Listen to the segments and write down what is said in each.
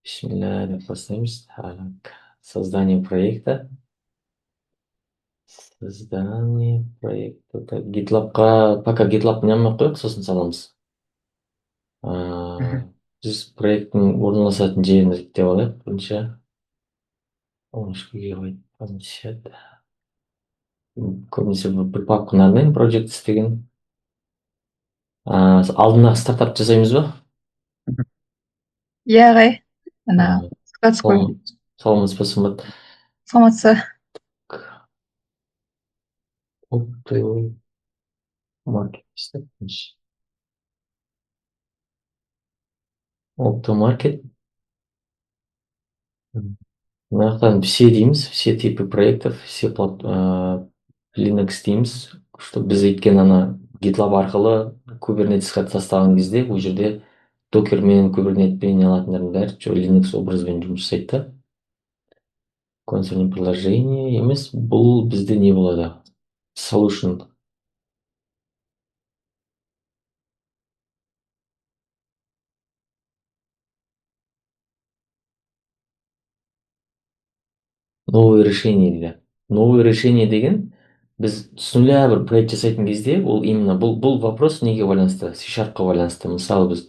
Bismillah деп бастаймыз. Так. Создание проекта. Создание проекта. Так, GitLab'ға пока GitLab не алмай қояйық, сосын саламыз. Мгм. Біз проекттің орналасатын жерін іріктеп алайық. Бірінші ошкіге қойып помещать. Көбінесе бір папканы арнаймын, projects деген. Алдына стартап жасаймыз ба? Иә ағай, ана А, складской Саламыз ба, сымбат? саламатсыз. Опты маркет. Опты маркет. Мына жақтан все дейміз, все типы проектов, все Linux дейміз, что біз өйткені ана GitLab арқылы Kubernetes тастаған кезде ол жерде докермен, кубернетпен не алатындардың бәрі Linux образбен жұмыс жасайды да. Консольное приложение емес, бұл бізде не болады? Solution. Новое решение дейді. Новое решение деген біз с нуля бір проект жасайтын кезде ол именно бұл вопрос неге байланысты? C#қа байланысты. Мысалы біз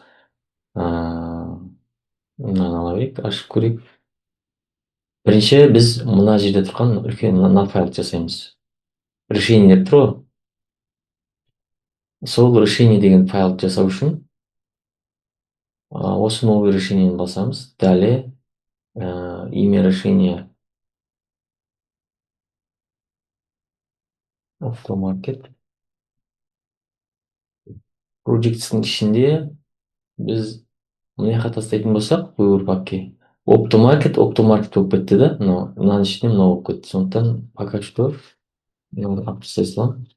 мынаны ала берейік, ашып көрейік. Бірінші біз мына жерде тұрған үлкен мына файлды жасаймыз. Решение деп тұр ғой. Сол решение деген файлды жасау үшін осы новое решениені басамыз. Далее имя решения автомаркет. Projects'ің ішінде біз мына жаққа тастайтын болсақ, выбор папки. Оптомаркет болып кетті да. Мынаның ішінде мынау болып кетті. Сондықтан пока что алып тастай саламын.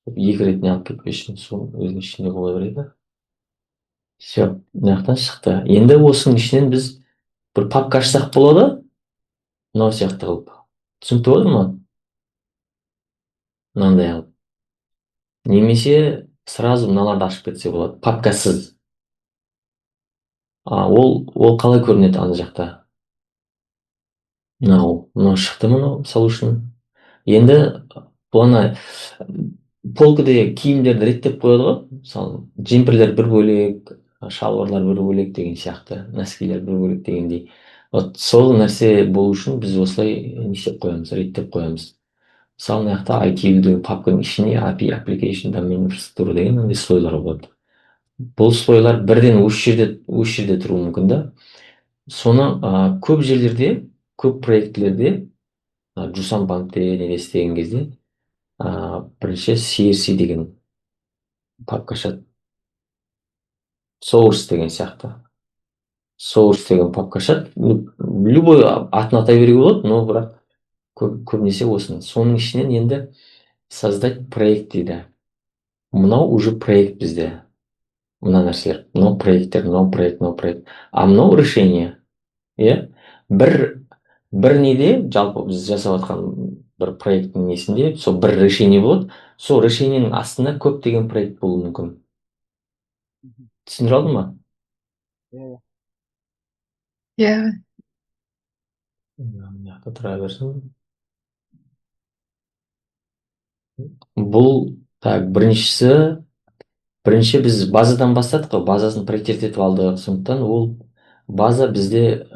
Екі ретіне алып кетпес үшін сол өзінің ішінде бола береді. Все, мына жақтан шықты. Енді осының ішінен біз бір папка ашсақ болады, мынау сияқты қылып. Түсінікті болды ма? Мынандай қылып. Немесе сразу мыналарды ашып кетсе болады. Папкасыз. Ол қалай көрінеді ана жақта? Мынау шықты, мынау solution. Енді ана полкіде киімдерді реттеп қояды ғой. Мысалы, джемперлер бір бөлек, шалбарлар бір бөлек деген сияқты, носкилер бір бөлек дегендей. Вот сол нәрсе болу үшін біз осылай не істеп қоямыз, реттеп қоямыз. Мысалы, мына жақта ITU-дің папканың ішіне API Application Domain Infrastructure деген андай слойлар болады. Бұл слойлар бірден осы жерде тұруы мүмкін да. Соны көп жерлерде, көп проектілерде, Жусан банкте не істеген кезде бірінші CRC деген папка ашады. Source деген сияқты. Source деген папка ашады. Любой атын атай беруге болады, но бірақ көбінесе осыны. Соның ішінен енді создать проект дейді. Мынау уже проект бізде. Мына нәрселер. Мынау проекттер, мынау проект. А мынау решение. Иә? Бір неде, жалпы біз жасап жатқан бір проекттің несінде, сол бір решение болады. Сол решениенің астында көптеген проект болуы мүмкін. Түсіндіре алдым ба? Иә. Иә. Мына жақта тұра берсін. Бұл, так, бірінші біз базадан бастадық қой, базасын проектировать етіп алдық. Сондықтан ол база бізде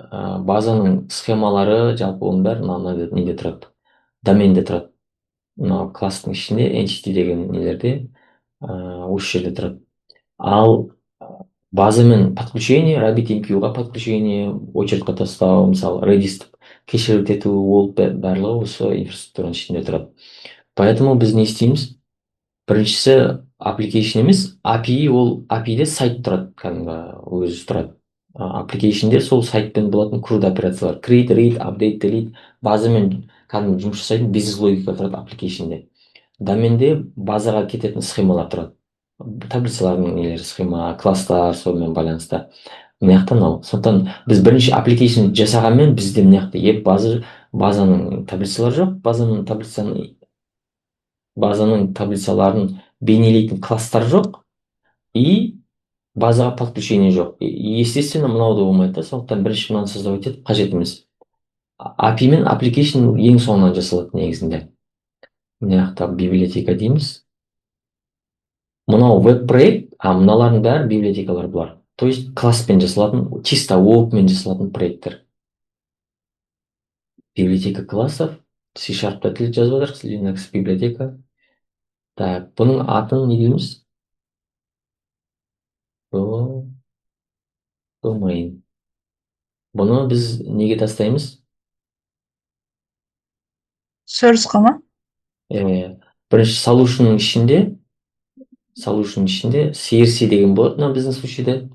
базаның схемалары, жалпы оның бәрі мына неде тұрады, доменде тұрады. Мына класстың ішінде entity деген нелерде осы жерде тұрады. Ал базамен подключение, RabbitMQ-ға подключение, очередьқа тастау, мысалы Redis кешіріп ету, ол барлығы осы инфраструктураның ішінде тұрады. Поэтому біз не істейміз? Біріншісі application емес, API, ол API-де сайт тұрады, кәдімгі өзі тұрады. Application-де сол сайтпен болатын CRUD операциялар, create, read, update, delete, базамен кәдімгі жұмыс жасайтын бизнес логика тұрады application-де. Доменде базаға кететін схемалар тұрады. Таблицалардың нелері, схема, класстар, сонымен байланысты. Мына жақта мынау. Сондықтан біз бірінші application жасағанмен бізде мына жақта базаның таблицалары жоқ, базаның таблицаларын бейнелейтін класстар жоқ, и базаға подключение жоқ. Естественно, мынау да болмайды да, сондықтан бірінші мынаны создавать етіп қажет емес. API мен application ең соңынан жасалады негізінде. Мына жақта библиотека дейміз. Мынау веб-проект, мыналардың бәрі библиотекалар бұлар. То есть класспен жасалатын, чисто опмен жасалатын проекттер. Библиотека классов, C# тіл жазып жатырмыз, Linux библиотека. Так, бұның атын не дейміз? Domain. Бұны біз неге тастаймыз? Source'қа ма? Бірінші solution'ның ішінде CRC деген болады, мына біздің случайда.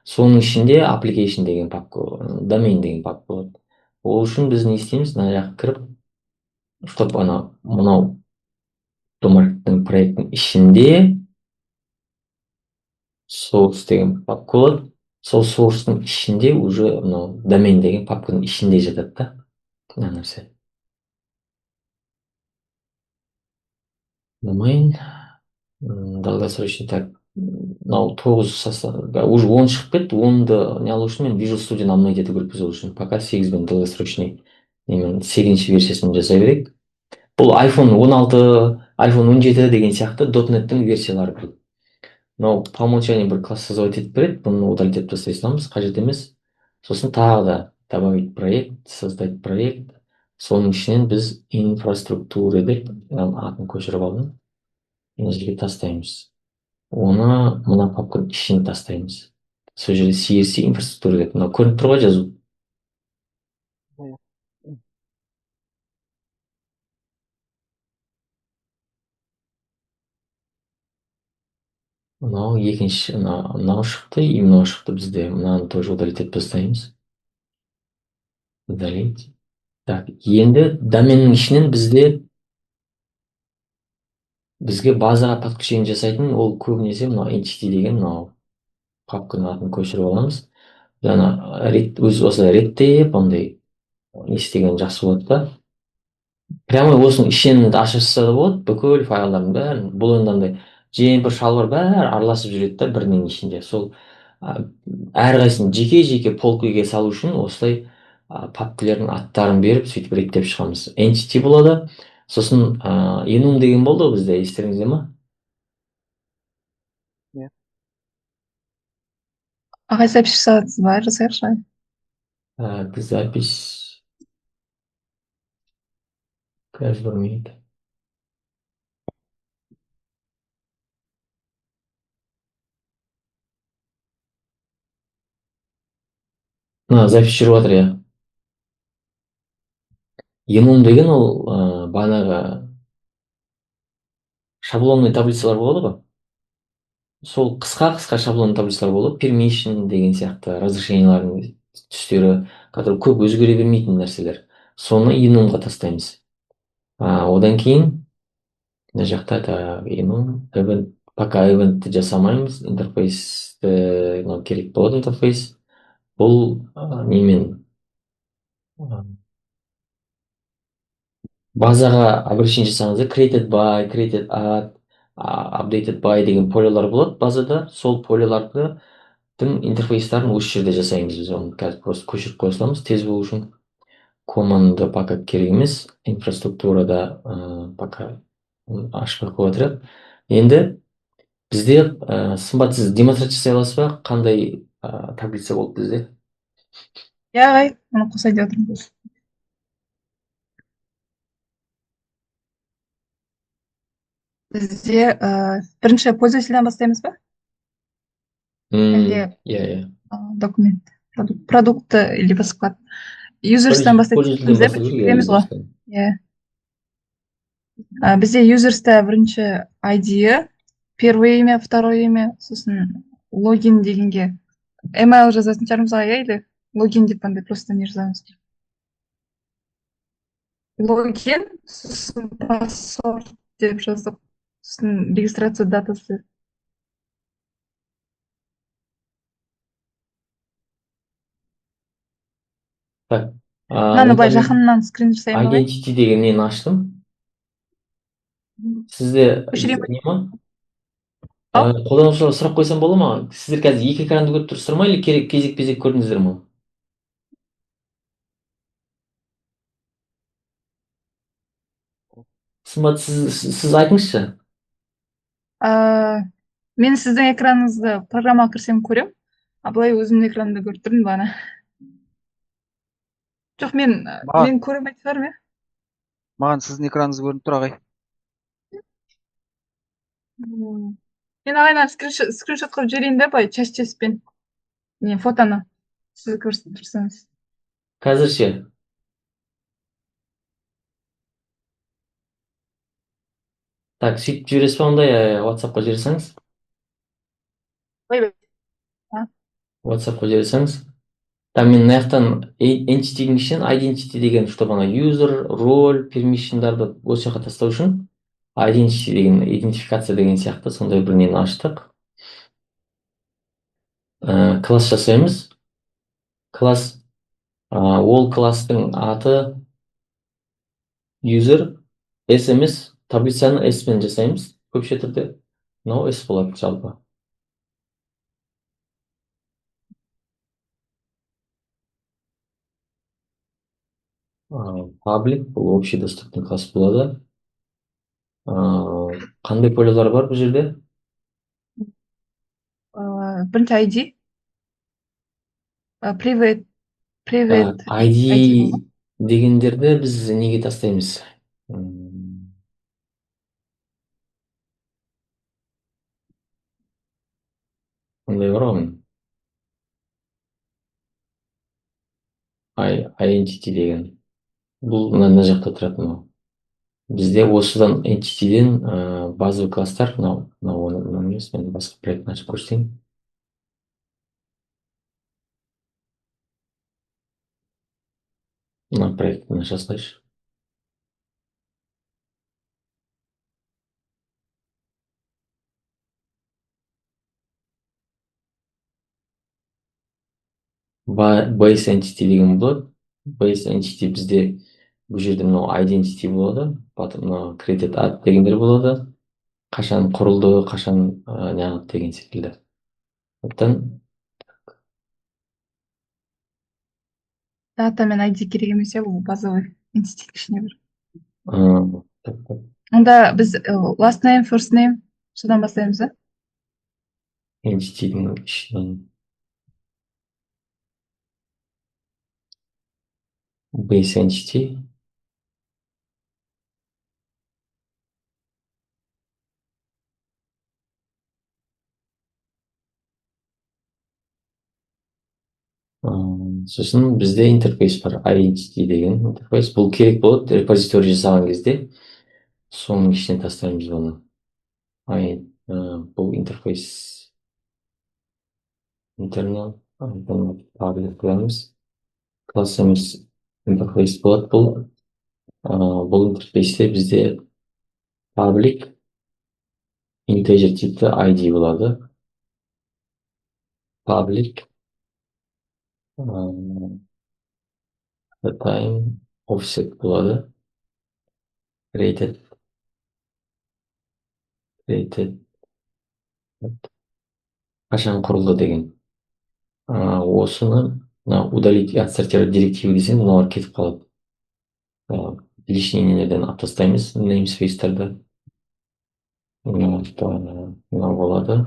Соның ішінде application деген папка, domain деген папка болады. Ол үшін біз не істейміз? Мына жаққа кіріп, чтобы мынау домаркеттің проекттің ішінде source деген папка болады. Сол source'ның ішінде уже мынау domain деген папканың ішінде жатады да. Мына нәрсе. Domain, долгосрочный, так, мынау 9 уже 10 шығып кетті. 10-ды не алу үшін мен Visual Studio'ны апдейт ету керекпіз ол үшін. Пока 8 бен долгосрочный немен 8-ші версиясын жасай берейік. Бұл iPhone 16, iPhone 17 деген сияқты .NET-тің версиялары бұл. Мынау по умолчанию бір класс создавать етіп береді, бұны удалить етіп тастай саламыз, қажет емес. Сосын тағы да добавить проект, создать проект. Соның ішінен біз инфраструктура деп атын көшіріп алдым. Мына жерге тастаймыз. Оны мына папканың ішіне тастаймыз. Сол жерде CRC инфраструктура деп. Мынау көрініп тұр ғой жазу. Мынау екінші, мынау шықты, и мынау шықты бізде. Мынаны тоже удалить етіп тастаймыз. Удалить. Так, енді доменнің ішінен бізге базаға подключение жасайтын, ол көбінесе мынау entity деген мынау папканың атын көшіріп аламыз. Жаңа осылай реттеп, ондай не істеген жақсы болады да. Прямо осының ішінен ашылса да болады, бүкіл файлдардың бәрін. Бұл енді андай жемпір шалбар бәрі араласып жүреді да бірінің ішінде. Сол әрқайсысын жеке полкіге салу үшін осылай папкілердің аттарын беріп, сөйтіп реттеп шығамыз. Entity болады. Сосын enum деген болды ғой бізде, естеріңізде ма? Ағай запись жасадыңыз ба? Жасайықшы. Запись. Қазір көрмейді. Запись жүріп жатыр, иә. Enum деген ол бағанағы шаблонный таблицалар болады ғой. Сол қысқа шаблонный таблицалар болады. Permission деген сияқты разрешениялардың түстері, которые көп өзгере бермейтін нәрселер. Соны enumға тастаймыз. Одан кейін мына жақта enum event, пока eventті жасамаймыз, интерфейсті керек болады интерфейс. Бұл немен базаға обращение жасаңызда created by, created at, updated by деген полялар болады базада. Сол полялардың интерфейстарын осы жерде жасаймыз. Біз оны қазір просто көшіріп қоя саламыз тез болу үшін. Команда пока керек емес, инфраструктурада пока ашпай қоя тұрайық. Енді бізде сымбат, сіз демонстрация жасай аласыз ба? Қандай таблица болды бізде? Иә, ағай, оны қоса деп отырмын. Бізде бірінші пользовательден бастаймыз ба? Әлде Иә. документ, продукты или склад. Users'тан бастаймыз ба? Білеміз ғой. Иә. Бізде users'та бірінші ID, первое имя, второе имя, сосын логин дегенге email жазатын шығармыз ғой, или логин деп андай просто не жазамыз. Логин, сосын password деп жаздық, сосын регистрация датасы. Так. Мынаны былай жақыннан скрин жасаймын ғой. Identity деген нені аштым. Сізде не ма? Ап, Колдонуучуларга сурап койсом боло ма? Сиздер қазір екі экранды көрүп турсуздар ма или кезек көрдүңүздөр ма? Сымбат, сіз айтыңызшы. а, мен сіздің экраныңызды программаға кірсем көрем, а былай өзімнің экранымды көріп тұрмын бағана. Жоқ, Маған мен көрмейтін шығармын, иә. маған сіздің экраныңыз көрініп тұр, ағай. Мен ағайдан скриншот қылып жіберейін да, былай частьпен не фотоны сіз көрсетіп тұрсаңыз. Қазірше. Так, сөйтіп жібересіз ба ондай, WhatsApp-қа жіберсеңіз. Ой, WhatsApp-қа жіберсеңіз. Так, мен мына жақтан entity-дің ішінен identity деген, чтобы ана user, role, permission'дарды осы жаққа тастау үшін identity деген, идентификация деген сияқты сондай бір нені аштық. Класс жасаймыз. Класс, ол класстың аты user, SMS, таблицаны S-мен жасаймыз көпше түрде. Мынау S болады жалпы. Паблик бұл общий доступный класс болады. Қандай полялар бар бұл жерде? бірінші ID, private ID ID болады. дегендерді біз неге тастаймыз? Ондай бар ғой. Identity деген. Бұл мына жақта тұратын мынау. Бізде осыдан entity-ден базовый класстар, мынау емес, мен басқа проектін ашып көрсетейін. Мына проектін аша салайыншы. Base entity деген болады. Base entity бізде бұл жерде мынау identity болады. Потом мынау created add дегендер болады. Қашан құрылды, қашан неғып деген секілді. Оттан Дата мен ID керек емес, иә, бұл базовый институт ішіне бір. так, Онда біз last name, first name содан бастаймыз, да? entity-дің ішінен base entity. Сосын бізде интерфейс бар, identity деген интерфейс. Бұл керек болады репозиторий жасаған кезде. Соның ішіне тастаймыз оны. Бұл интерфейс internal, public қоямыз. Классымыз интерфейс болады бұл интерфейсте бізде public integer типті ID болады. Public time offset болады. Rated қашан құрылды деген. Осыны удалить и отсортировать директивы десең, мыналар кетіп қалады. Лишний нелерден алып тастаймыз, namespace-тарды. Мынау болады.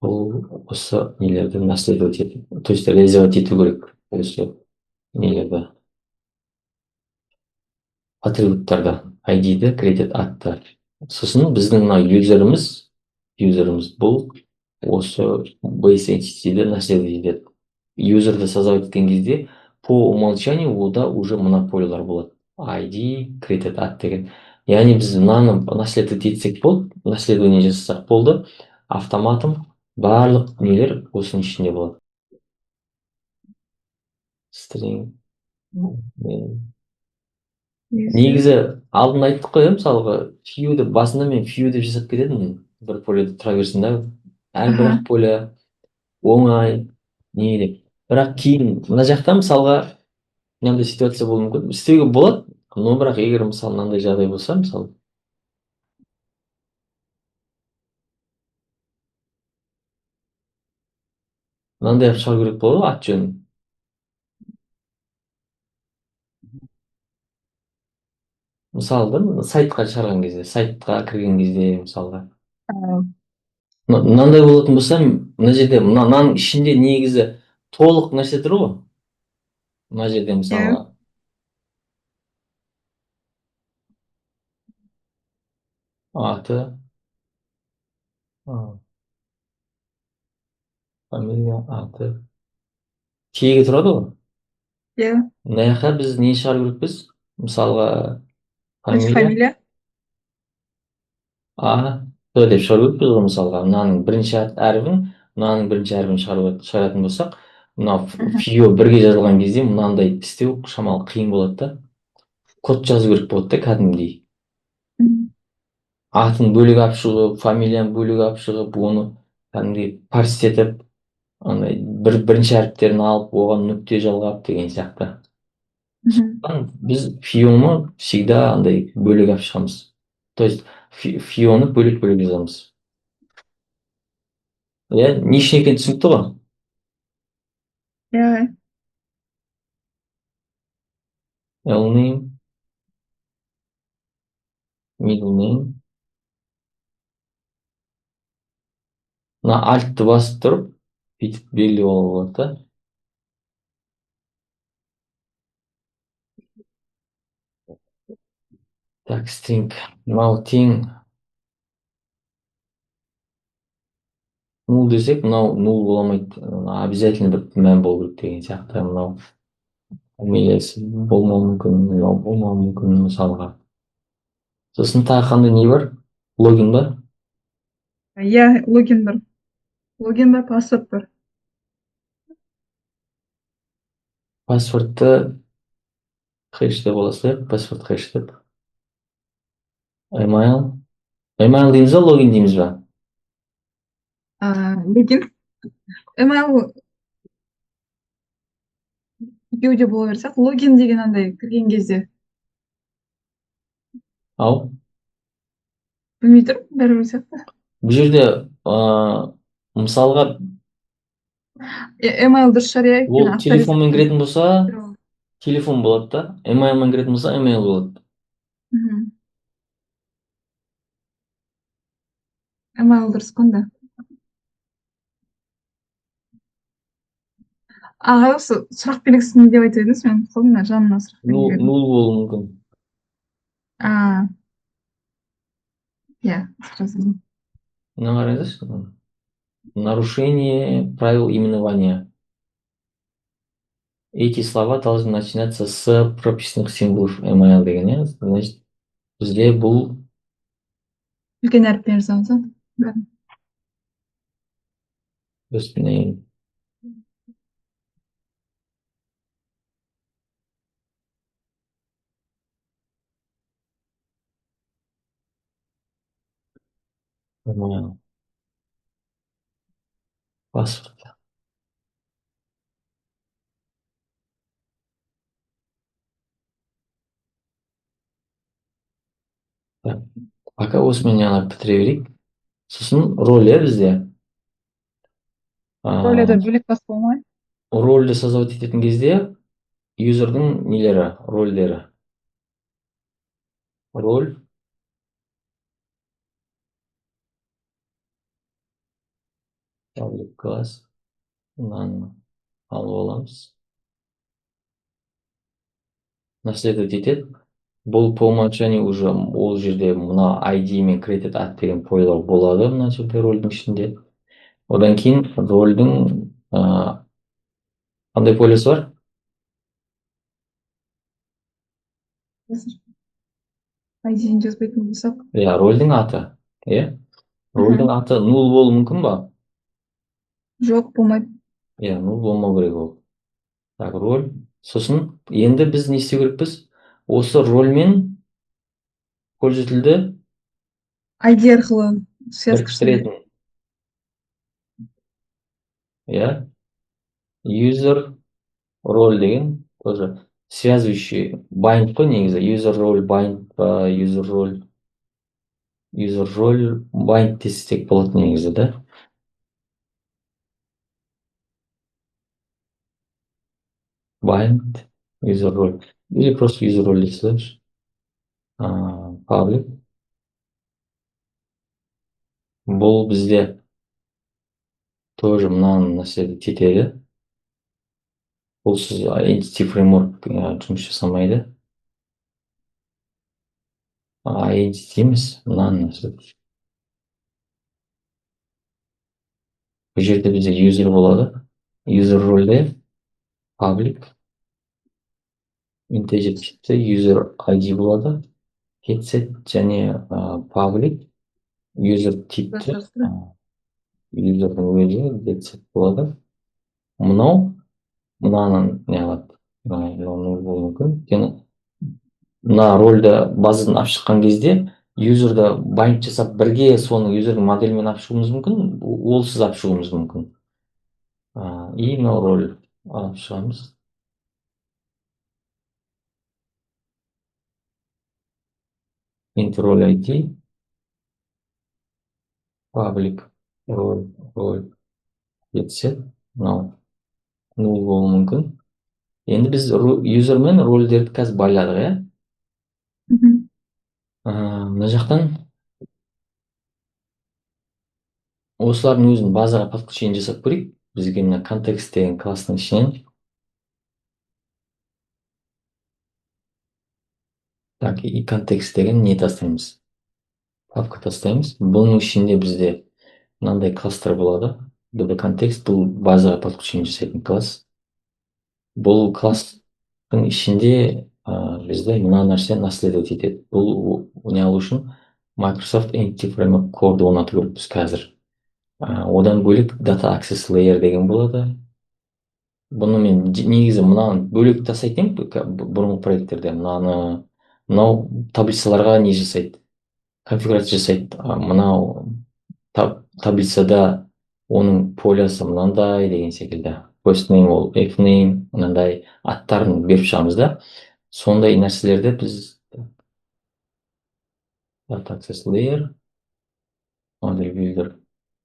Бұл осы нелерді наследовать ету, то есть реализовать ету керек. Осы нелерді. Атрибуттарды, ID-ді, created add-ды. Сосын біздің юзеріміз бұл осы base entity-ді наследовать етеді. Юзерді создавать еткен кезде по умолчанию ода уже монополиялар болады. ID, created add деген. Яғни біз мынаны наследовать етсек болды, наследование жасасақ болды, автоматом барлық нелер осының ішінде болады. String. Негізі алдын айттық қой, мысалға few-ді басында мен few деп жасап кетедім, бір поледе тұра берсін да, әрбір поле оңай не деп. Бірақ кейін мына жақта мысалға мынандай ситуация болуы мүмкін. Істеуге болады, но бірақ егер мысалы мынандай жағдай болса, мысалы мынандай қылып шығару керек болады ғой аты жөнін. Мысалы да сайтқа шығарған кезде, сайтқа кірген кезде мысалға. Мынандай болатын болса, мына жерде мынаның ішінде негізі толық нәрсе тұр ғой. Мына жерде мысалы аты, фамилия, аты, тегі тұрады ғой. Иә. Мына жаққа біз не шығару керекпіз? Мысалға Фамилия. Б деп шығару керекпіз ғой мысалға. Мынаның бірінші әрібін, мынаның бірінші әрібін шығаратын болсақ, мына фио бірге жазылған кезде мынандай істеу шамалы қиын болады да. Код жазу керек болады да кәдімгідей. Атын бөлек алып шығып, фамилияны бөлек алып шығып, оны кәдімгідей парс етіп, андай бірінші әріптерін алып, оған нүкте жалғап деген сияқты. Біз фионы всегда андай бөлек алып шығамыз. То есть фионы бөлек жазамыз. Иә, не үшін екені түсінікті ғой? Иә. Name, middle name. Мына альтты басып тұрып, бүйтіп белгілеп алуға болады да. Так, string. Мынау тең нул десек, мынау нул бола алмайды. Обязательно бір мән болу керек деген сияқты. Мынау фамилиясы болмауы мүмкін, болмауы мүмкін мысалға. Сосын тағы қандай не бар? Логин ба? Иә, логин бар. Логин бар, паспорт бар. Паспортты хэш деп аласыз, паспорт хэш деп. Email. Email дейміз ба, логин дейміз ба? Логин. Email екеуі де бола берсе, логин деген андай кірген кезде. Ау? Білмей тұрмын, бәрібір сияқты. Бұл жерде мысалға Email дұрыс шығар, иә. ол телефонмен кіретін болса, телефон болады да. Emailмен кіретін болса, email болады. Email дұрыс қонда. Осы сұрақ белгісін деп айтып едіңіз, мен қолымда жанына сұрақ белгі. Нул болуы мүмкін. Иә, жазылым. Мына қараңызшы. Нарушение правил именования. Эти слова должны начинаться с прописанных символов email деген, иә. Значит, бізде бұл Үлкен әріппен жазамыз, ба? first name. Email. Паспорт. Пока осымен ана бітіре берейік. Сосын роль, иә, бізде. Рөлді бөлек басып болмай. Рольді создавать ететін кезде юзердің нелері, рольдері. Роль. Класс. Мынаны алып аламыз. Наследовать етеді. Бұл по умолчанию уже ол жерде мына ID мен created at деген пойлар болады мына жерде рольдің ішінде. Одан кейін рольдің қандай пойласы бар? ID-ні жазбайтын болсақ. Иә, рольдің аты. Иә? Рольдің аты нул болуы мүмкін ба? Жоқ, болмайды. Иә, нул болмау керек ол. Так, роль. Сосын енді біз не істеу керекпіз? Осы рольмен пользовательді ID арқылы связкасын. Иә. User роль деген тоже связывающий bind қой негізі. User роль bind па, user роль bind десек болады негізі, да? bind user role или просто user role дей салайықшы. Public. Бұл бізде тоже мынаны нәрсені тетеді. Бұл сіз Entity Framework жұмыс жасамайды. Entity емес, мынаны нәрсе. Бұл жерде бізде user болады. User рөлде public integer типті user ID болады. Headset және public user типті userдің өзі headset болады. Мынаның не алады? Нөл болуы мүмкін. Мына рөлді базадан алып шыққан кезде юзерді bind жасап бірге соны юзердің моделімен алып шығуымыз мүмкін, ол сіз алып шығуымыз мүмкін. И мына рөл алып шығамыз. Int role ID public role етсе, мынау нөл болуы мүмкін. Енді біз юзер мен рөлдерді қазір байладық, иә? Мына жақтан осылардың өзін базаға подключение жасап көрейік. Бізге мына контекст деген класстың ішінен. Так, и контекст деген не тастаймыз? Папка тастаймыз. Бұның ішінде бізде мынандай класстар болады. Бұл контекст, бұл базаға подключение жасайтын класс. Бұл класстың ішінде бізде мына нәрсе наследовать етеді. Бұл не алу үшін Microsoft Entity Framework Core-ды орнату керекпіз қазір. Одан бөлек Data Access Layer деген болады. Бұны мен негізі мынаны бөлек тастайтын бұрынғы проекттерде. Мынау таблицаларға не жасайды? Конфигурация жасайды. Мынау таблицада оның полясы мынандай деген секілді. First name ол F name, мынандай аттарын беріп шығамыз да. Сондай нәрселерді біз Data Access Layer, Model Builder,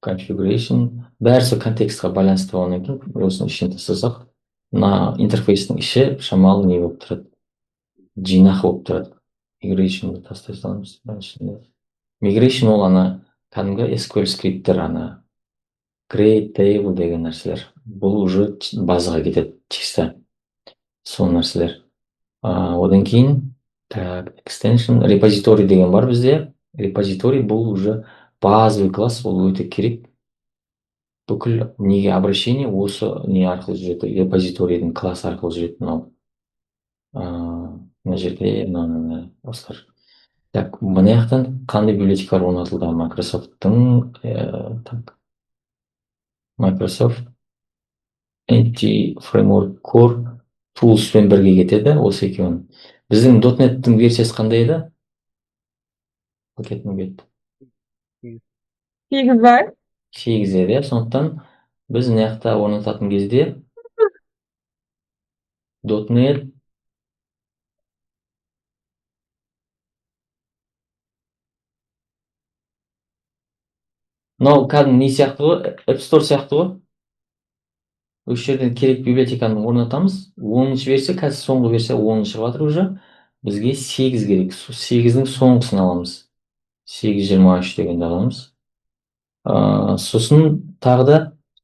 Configuration, бәрісі контекстқа байланысты болғаннан кейін, осыны ішін тастасақ, мына интерфейстің іші шамалы не болып тұрады? Жинақ болып тұрады. Migration-ды тастай саламыз. Migration ол кәдімгі SQL скриптер, create table деген нәрселер. Бұл уже базаға кетеді, чисто. Сол нәрселер. Одан кейін extension, repository деген бар бізде. Repository бұл уже базовый класс, ол өте керек. Бүкіл неге обращение осы не арқылы жүреді, репозиторийдің класс арқылы жүреді. Мына жерде осылар. Так, мына жақтан қандай библиотекалар орнатылды? Microsoft Entity Framework Core Tools'пен бірге кетеді, осы екеуін. Біздің .NET-тің версиясы қандай еді? Пакетінің бет. 8 бар. 8 еді, сондықтан біз мына жақта орнататын кезде .NET мынау кәдімгі не сияқты ғой, App Store сияқты ғой. Осы жерден керек библиотеканы орнатамыз. 10-шы версия, қазір соңғы версия 10-шы шығып жатыр уже. Бізге 8 керек. 8-дің соңғысын аламыз. 8.23 дегенді аламыз. Сосын тағы да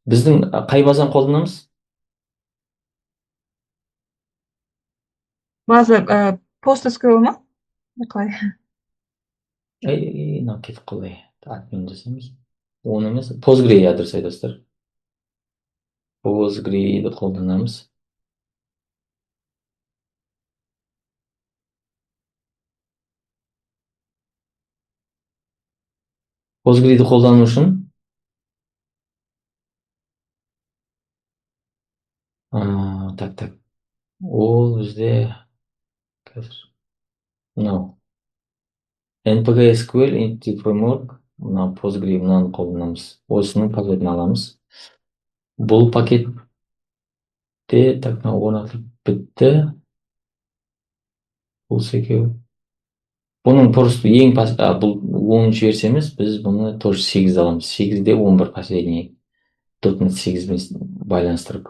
біздің қай базаны қолданамыз? База PostgreSQL ма? Қалай? Мынау кетіп қалды. Админ жасаймыз. Оны емес, Postgre адрес айтасыздар. Postgre'ді қолданамыз. Postgre'ді қолдану үшін так. Ол бізде қазір мынау NPG SQL Entity Framework, мынау Postgre, мынаны қолданамыз. Осының пакетін аламыз. Бұл пакетте орнатылып бітті. Бұл секеу. Бұның просто бұл 10-шы версия емес, біз бұны тоже 8 аламыз. 8-де 11 последний. .NET 8 байланыстырып.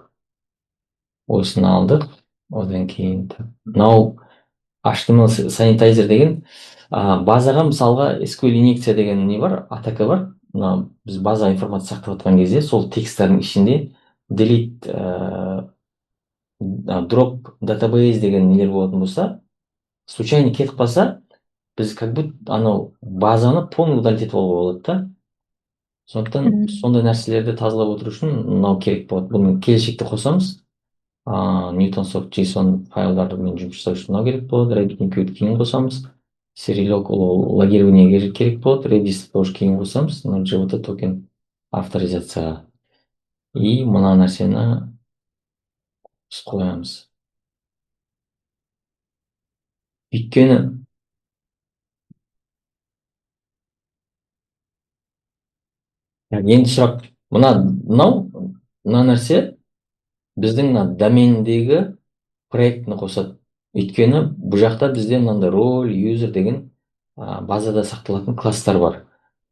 Осыны алдық. Одан кейін мынау HTML sanitizer деген базаға мысалға SQL инъекция деген не бар, атака бар. Мына біз база информация сақтап жатқан кезде сол тексттардың ішінде delete drop database деген нелер болатын болса, случайно кетіп қалса, біз как будто анау базаны полный удалить етіп алуға болады да. Сондықтан сондай нәрселерді тазалап отыру үшін мынау керек болады. Бұны келешекте қосамыз. Newtonsoft JSON файлдарымен жұмыс жасау үшін мынау керек болады. RabbitMQ кейін қосамыз. Serialog логирование керек болады. Redis тоже кейін қосамыз. Мына JWT токен авторизацияға. И мына нәрсені біз қоямыз. Өйткені енді сұрақ, мына нәрсе біздің мына домендегі проектіні қосады. Өйткені бұл жақта бізде мынандай роль, юзер деген базада сақталатын класстар бар.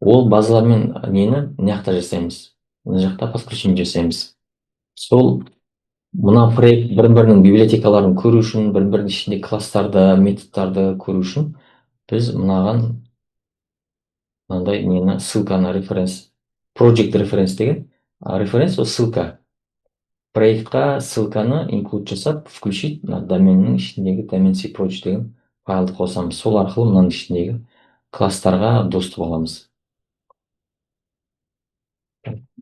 Ол базалармен нені мына жақта жасаймыз. Мына жақта подключение жасаймыз. Сол мына проект бір-бірінің библиотекаларын көру үшін, бір-бірінің ішінде класстарды, методтарды көру үшін біз мынаған мынандай нені ссылканы референс, project reference деген референс, ол ссылка. Проектқа ссылканы инклюд жасап, включить мына доменнің ішіндегі domain.c project деген файлды қосамыз. Сол арқылы мынаның ішіндегі класстарға доступ аламыз.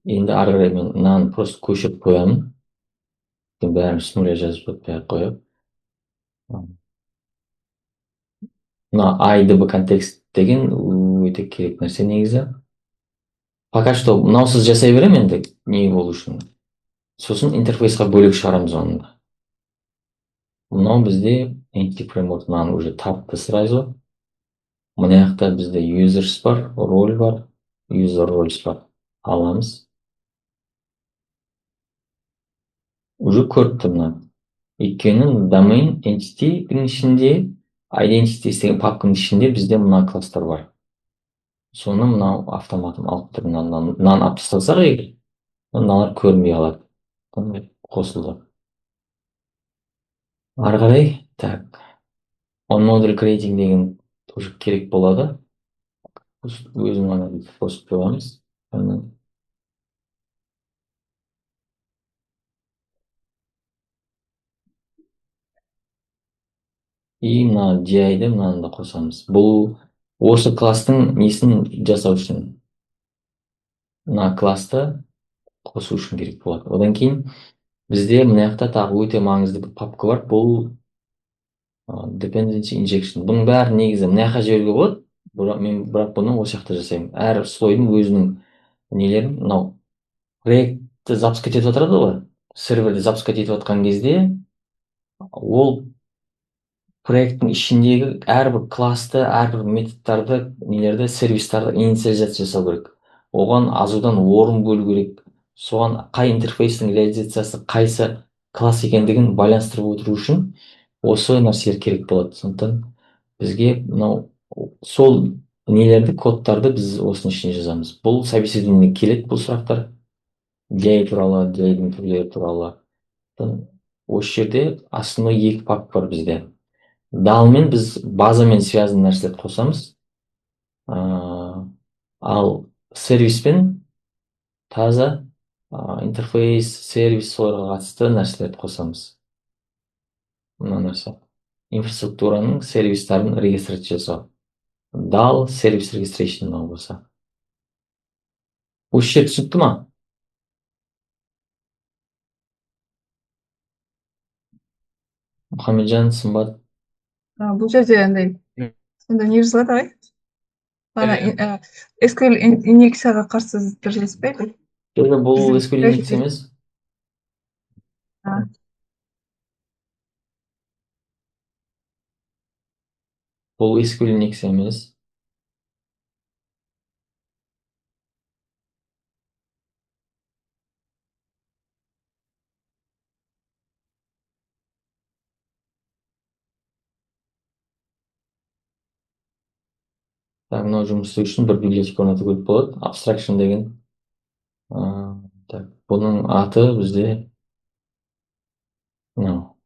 Енді ары қарай мен мынаны просто көшіріп қоямын. Бәрін с нуля жазып өтпей қойып. Мына IDB контекст деген өте керек нәрсе негізі. Пока что мынаусыз жасай берем енді не болу үшін. Сосын интерфейсқа бөлек шығарамыз оны. Мынау бізде entity framework мынаны уже тапты сразу. Мына жақта бізде users бар, роль бар, user roles бар. Аламыз. Уже көріпті мына. Өйткені domain entity-дің ішінде, identity деген папканың ішінде бізде мына класстар бар. Соны мынау автоматом алып тұр. Мынаны алып тастасақ егер, мыналар көрінбей қалады. Қосылды. Ары қарай, так. On model creating деген тоже керек болады. Өзім ғана қосып қоямыз. И мына DI-ді мынаны да қосамыз. Бұл осы класстың несін жасау үшін. Мына классты қосу үшін керек болады. Одан кейін бізде мына жақта тағы өте маңызды бір папка бар. Бұл dependency injection. Бұның бәрі негізі мына жаққа жіберуге болады. Бірақ бұны осы жақта жасаймын. Әр слойдың өзінің нелерін, мынау проектті запускать етіп отырады ғой. Серверді запускать етіп отқан кезде ол проекттің ішіндегі әрбір классты, әрбір методтарды, нелерді, сервистарды инициализация жасау керек. Оған азудан орын бөлу керек. Соған қай интерфейстің реализациясы қайсы класс екендігін байланыстырып отыру үшін осы нәрселер керек болады. Сондықтан бізге мынау сол нелерді, кодтарды біз осының ішіне жазамыз. Бұл собеседованиеге келеді бұл сұрақтар. DI туралы, DI-дің түрлері туралы. Осы жерде основной екі папка бар бізде. Далмен біз базамен связан нәрселерді қосамыз. Ал сервиспен таза интерфейс, сервис соларға қатысты нәрселерді қосамыз. Мына нәрсе. Инфраструктураның сервистарын регистрация жасау. Дал сервис registration мынау болса. Осы жер түсінікті ма? Мұхамеджан, Сымбат. Бұл жерде андай сонда не жазылады ғой? Ана SQL инъекцияға қарсы жазбайды. Бұл SQL инъекция емес. Бұл SQL инъекция емес. Мынау жұмыс істеу үшін бір библиотека орнату керек болады. Abstraction деген. Бұның аты бізде мынау.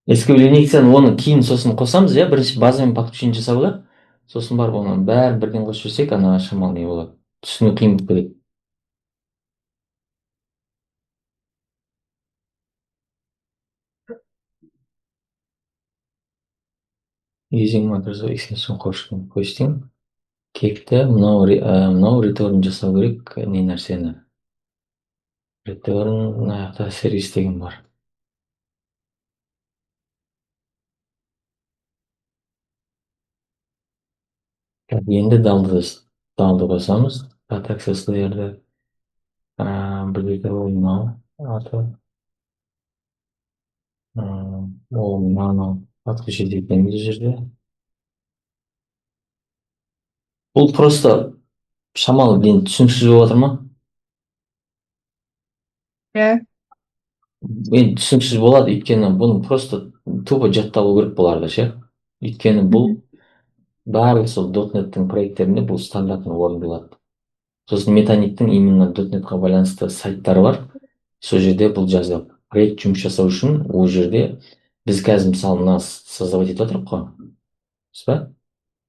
SQL инъекцияны оны кейін сосын қосамыз, иә, бірінші базамен подключение жасап алайық, сосын барып оны бәрін бірден қосып жіберсек, ана шамалы не болады, түсіну қиын болып кетеді. Using Microsoft Extension қосып кекті мынау return жасау керек, не нәрсені, return мына жақта сервис деген бар. Енді далды қосамыз, data access layer'ды бірдегі ол мынау аты ол мынау подключить етеміз бұл жерде. Бұл просто шамалы енді түсініксіз болып жатыр ма? Иә. Енді түсініксіз болады, өйткені бұны просто тупо жатталу керек бұларды ше. Өйткені бұл барлық сол .NET-тің проекттерінде бұл стандартын орындалады. Сосын метаниктің именно .NET-қа байланысты сайттары бар. Сол жерде бұл жазылып. Проект жұмыс жасау үшін ол жерде біз қазір мысалы мына создавать етіп отырмық қой. Дұрыс па?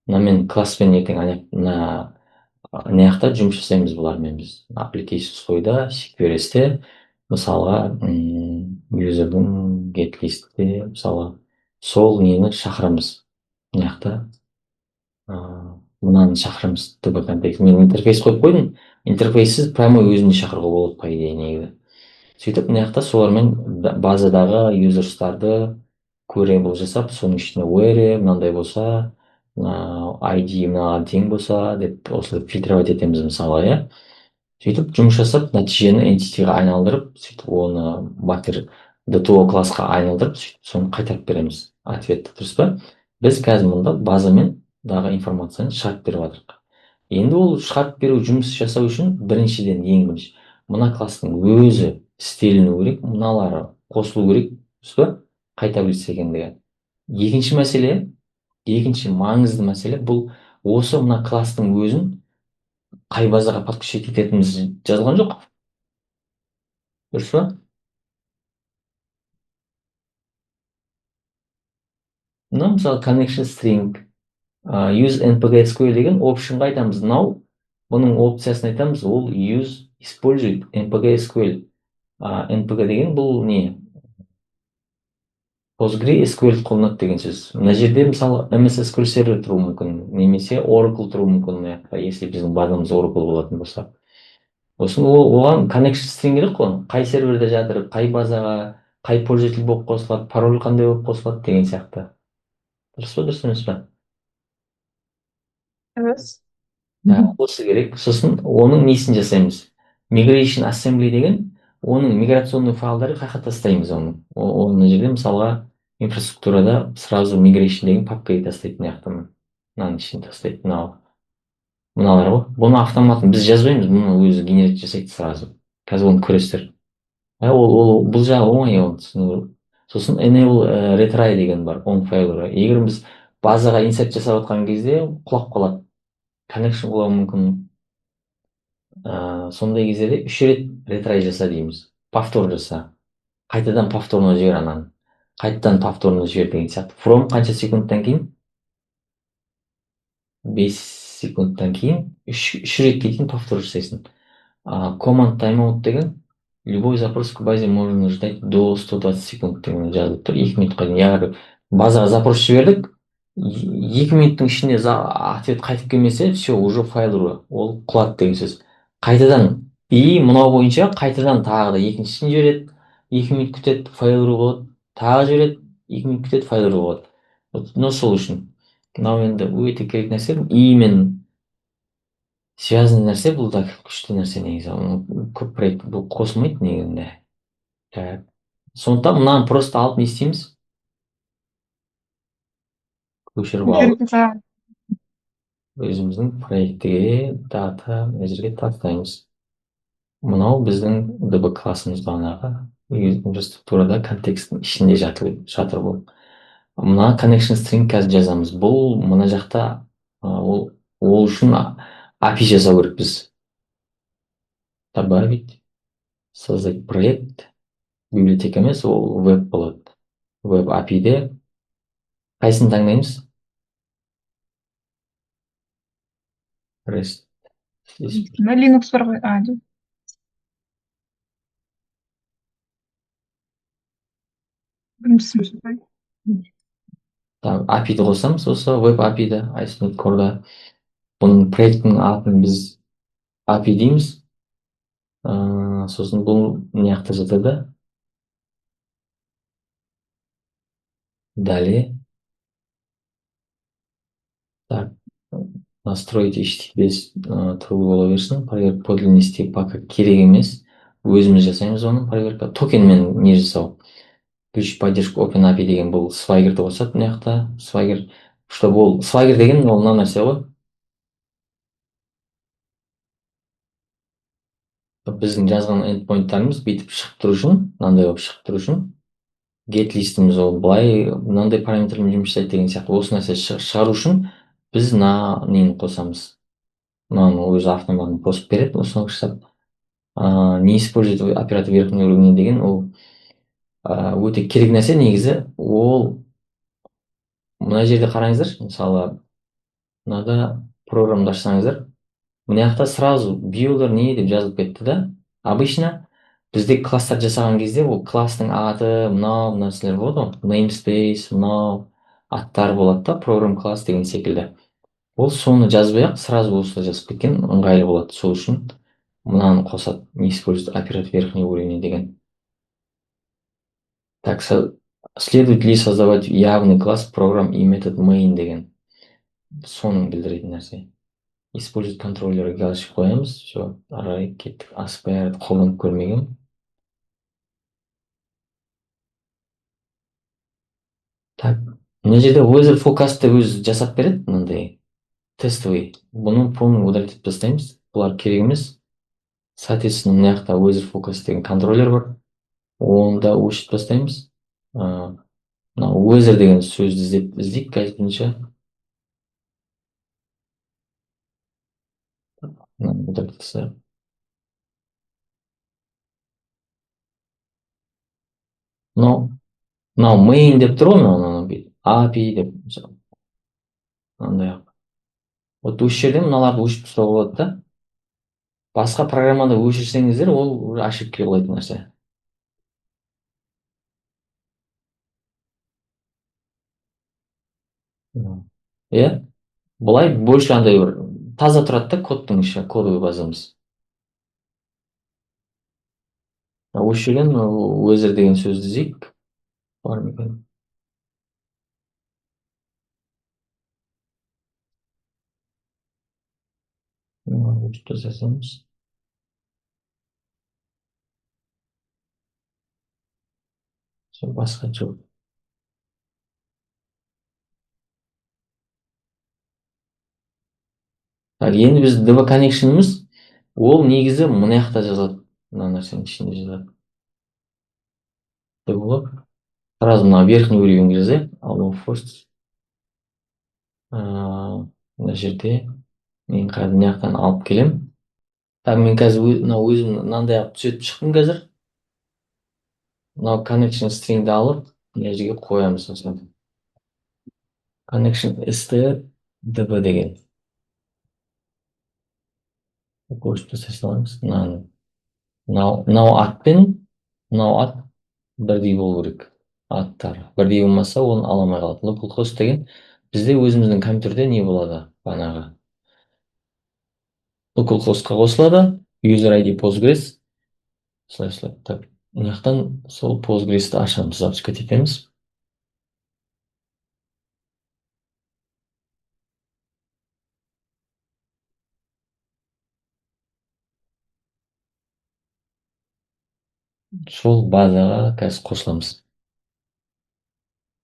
Мына мен класспен ертең мына не жақта жұмыс жасаймыз бұлармен біз. Application қойда, CQRS-те, мысалға юзердің get list'те, мысалы сол нені шақырамыз. Мына жақта мынаны шақырамыз DB контекст. Мен интерфейс қойып қойдым. Интерфейссіз прямой өзіне шақыруға болады, по идее, негізі. Сөйтіп мына жақта солармен базадағы юзерстарды queryable жасап, соның ішіне where мынандай болса, ID мынаға тең болса деп осылай фильтровать етеміз мысалы, иә. Сөйтіп жұмыс жасап, нәтижені entity-ға айналдырып, сөйтіп оны баттер DTO классқа айналдырып, сөйтіп соны қайтарып береміз ответті, дұрыс па? Біз қазір мұнда базамен дағы информацияны шығарып беріп жатырмық. Енді ол шығарып беру жұмыс жасау үшін біріншіден ең бірінші мына класстың өзі істеліну керек, мыналары қосылу керек, дұрыс па? Қайта білсе екендігі. Екінші мәселе, екінші маңызды мәселе бұл осы мына класстың өзін қай базаға подключить ететініміз жазылған жоқ. Дұрыс па? Мына мысалы connection string, use npk SQL деген опшнға айтамыз. Мынау бұның опциясын айтамыз, ол use использует npk SQL. npk деген бұл не? PostgreSQL қолданады деген сөз. Мына жерде мысалы MS SQL сервер тұру мүмкін, немесе Oracle тұру мүмкін, если біздің базамыз Oracle болатын болса. Сосын оған connection string керек қой, қай серверде жатыр, қай базаға, қай пользователь болып қосылады, пароль қандай болып қосылады деген сияқты. Дұрыс па, дұрыс емес па? Емес. Осы керек. Сосын оның несін жасаймыз? Migration assembly деген, оның миграционный файлдары қайда тастаймыз оны. Оны жерде мысалға инфраструктурада сразу migration деген папкаға тастайды, мына жақтан. Мынаның ішіне тастайды, мыналар ғой. Бұны автоматын біз жазбаймыз, мұны өзі генерат жасайды сразу. Қазір оны көресіздер. Бұл жағы оңай, оны түсіну. Сосын enable retry деген бар, on failure. Егер біз базаға инсерт жасап отқан кезде құлап қалады, connection құлауы мүмкін. Сондай кезде де 3 рет retry жаса дейміз. Повтор жаса. Қайтадан повторно жібер ананы. Қайтадан повторно жібер деген сияқты. From қанша секундтан кейін? 5 секундтан кейін 3 ретке дейін повтор жасайсың. Command timeout деген любой запрос к базе можно ждать до 120 секунд деген жазылып тұр. 2 минутқа дейін. Яғни базаға запрос жібердік, 2 минуттың ішінде ответ қайтып келмесе, все, уже файл ол құлады деген сөз. Қайтадан мынау бойынша қайтадан тағы да екіншісін жібереді, 2 минут күтеді, файл болады, тағы жібереді, 2 минут күтеді, файл болады. Но сол үшін мынау енді өте керек нәрсе, имен связан нәрсе, бұл да күшті нәрсе негізі. Көп проект бұл қосылмайды негізінде. Сондықтан мынаны просто алып не істейміз? Көшіріп алып өзіміздің проектіге дата жерге тастаймыз. Мынау біздің DB классымыз бағанағы инфраструктурада контексттің ішінде жатыр бұл. Мына connection string қазір жазамыз. Бұл мына жақта ол үшін API жасау керек біз. Добавить, создать проект, библиотека емес, ол веб болады. веб API'де қайсысын таңдаймыз? REST. Linux бар ғой. Жоқ. Біріншісі ғой. API'ді қосамыз осы веб API'ді ISP.NET Core'да. Бұның проекттің атын біз API дейміз. Сосын бұл мына жақта жатады. Далее. Так, настроить HTTPS true бола берсін. Проверка подлинности пока керек емес. Өзіміз жасаймыз оны проверка. Токенмен не жасау? Включить поддержку OpenAPI деген бұл Swagger'ді қосады мына жақта. Swagger, чтобы ол Swagger деген ол мына нәрсе ғой. Біздің жазған endpoinттарымыз бүйтіп шығып тұру үшін, мынандай болып шығып тұру үшін get листіміз ол былай мынандай параметрмен жұмыс жасайды деген сияқты осы нәрсе шығару үшін біз мына нені қосамыз. Мынаны өзі автоматом қосып береді осыны жасап. Не использовать оператор верхнего уровня деген ол өте керек нәрсе негізі. Ол мына жерде қараңыздар, мысалы мынада программды ашсаңыздар, мына жақта сразу биолар не деп жазылып кетті да. Обычно бізде класстар жасаған кезде ол класстың аты, мынау нәрселер болады ғой, namespace, мынау аттар болады да, program класс деген секілді. Ол соны жазбай ақ сразу осылай жазып кеткен ыңғайлы болады. Сол үшін мынаны қосады, не использует оператор верхнего уровня деген. Так, следует ли создавать явный класс программ и метод main деген соның білдіретін нәрсе. Использовать контроллеры галочка қоямыз. Все, арай кеттік. Асықпай әрі қолданып көрмеген. Так, мына жерде weather forecast'ты өзі жасап береді, мынандай тестовый. Бұны полный удалить етіп тастаймыз. Бұлар керек емес. Соответственно, мына жақта weather forecast деген контроллер бар. Оны да өшіріп тастаймыз. Мына weather деген сөзді іздейік бірінші. Удалить тастайық. Мынау main деп тұр ғой, мынау бүйтіп API деп. Мынандай ақ. Вот осы жерден мыналарды өшіріп тастауға болады да. Басқа программада өшірсеңіздер, ол ошибка болатын нәрсе. Иә? Бұлай больше андай бір таза тұрады да кодтың іші, кодовый базамыз. Осы жерден weather деген сөзді іздейік. Бар ма екен? Өшіріп тастасамыз. Басқа жоқ. Так, енді біз DB connection'ымыз ол негізі мына жақта жазылады. Мына нәрсенің ішінде жазылады. DB сразу мына верхний уровень жазайық. Allow first. Мына жерде мен қазір мына жақтан алып келем. Так, мен қазір өзім мынандай түзетіп шықтым қазір. Мынау connection string'ді алып, мына жерге қоямыз осыны. Connection str db деген. Көшіп тастай саламыз. Мынау ат пен мынау ат бірдей болу керек. Аттар бірдей болмаса оны ала алмай қалады. Localhost деген бізде өзіміздің компьютерде не болады? Банағы localhostқа қосылады. User ID Postgres. Слай. Так, мына жақтан сол Postgres'ті ашамыз, запуск етеміз. Сол базаға қазір қосыламыз.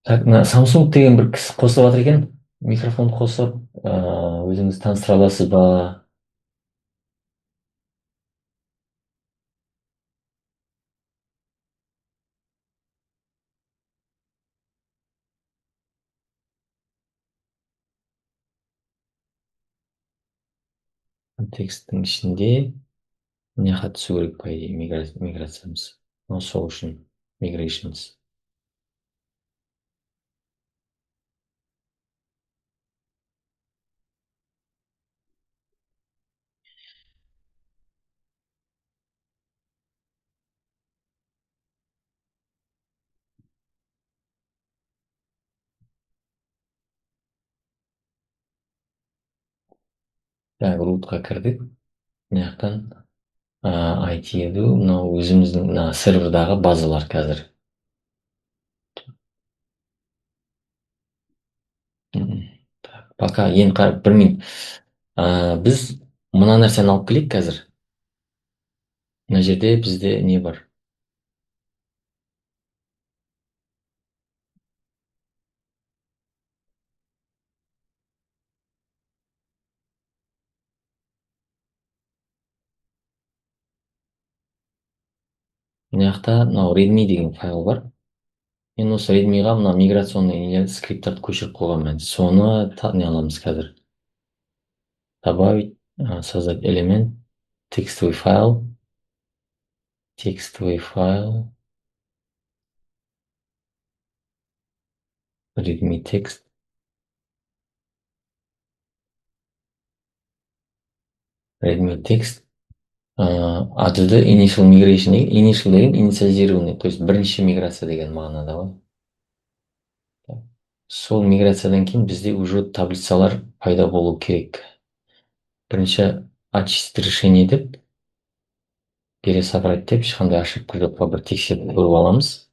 Так, мына Samsung деген бір кісі қосып жатыр екен. Микрофон қосып, өзіңіз таныстыра аласыз ба? Тексттің ішінде мына жаққа түсу керек, по идее, миграциямыз. Сол үшін migrations. Так, рутқа кірдік. Мына жақтан IT-ді, мынау өзіміздің мына сервердағы базалар қазір. Так, пока енді қарап бір минут. Біз мына нәрсені алып келейік қазір. Мына жерде бізде не бар? Мына жақта мынау readme деген файл бар. Мен осы readmeға мына миграционный скрипттарды көшіріп қойғанмын. Соны не аламыз қазір. Добавить, создать элемент, текстовый файл, readme текст, аттырды initial migration деген, initial деген инициализированный, то есть бірінші миграция деген мағынада ғой. Сол миграциядан кейін бізде уже таблицалар пайда болу керек. Бірінші очистить решение деп, пересобрать деп, ешқандай ошибка жоқ па бір тексеріп көріп аламыз.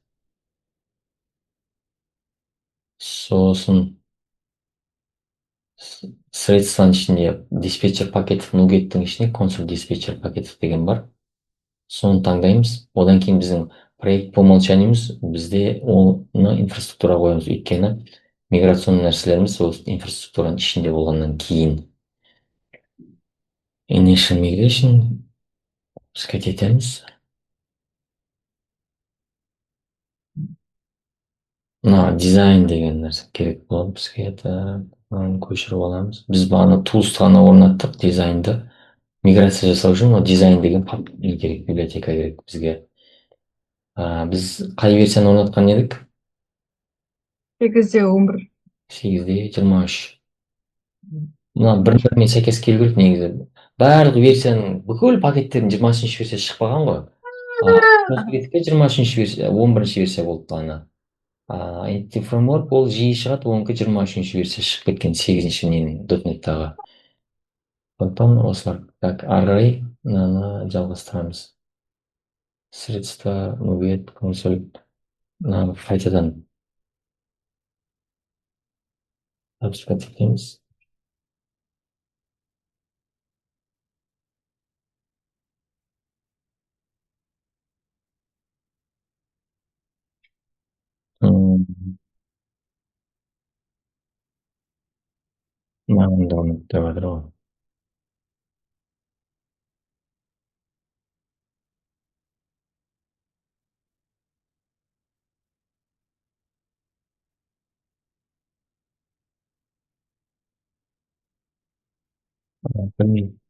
Сосын средствоның ішінде диспетчер пакетов нугеттің ішінде консоль диспетчер пакетов деген бар. Соны таңдаймыз. Одан кейін біздің проект по умолчаниеміз бізде оны инфраструктураға қоямыз. Өйткені миграционный нәрселеріміз осы инфраструктураның ішінде болғаннан кейін. Initial migration скачать етеміз. Мына дизайн деген нәрсе керек болады бізге. Мынаны көшіріп аламыз. Біз бағана тулсты ғана орнаттық, дизайнды. Миграция жасау үшін дизайн деген не керек, библиотека керек бізге. Біз қай версияны орнатқан едік? 8-11. 8-23. Мына біріне сәйкес келу керек негізі. Барлық версияның бүкіл пакеттердің 23 версиясы шықпаған ғой. Пакетке 23 версия, 11 версия болды бағана. Entity Framework ол жиі шығады, оныкі 23 версия шығып кеткен 8-ші ненің .NET-тағы. Сондықтан осылар. Так, ары қарай мынаны жалғастырамыз. Средства, нугет, консоль. Мынаны қайтадан абстракт етеміз. Мынаны да ұмытып деп жатыр ғой. Білмеймін.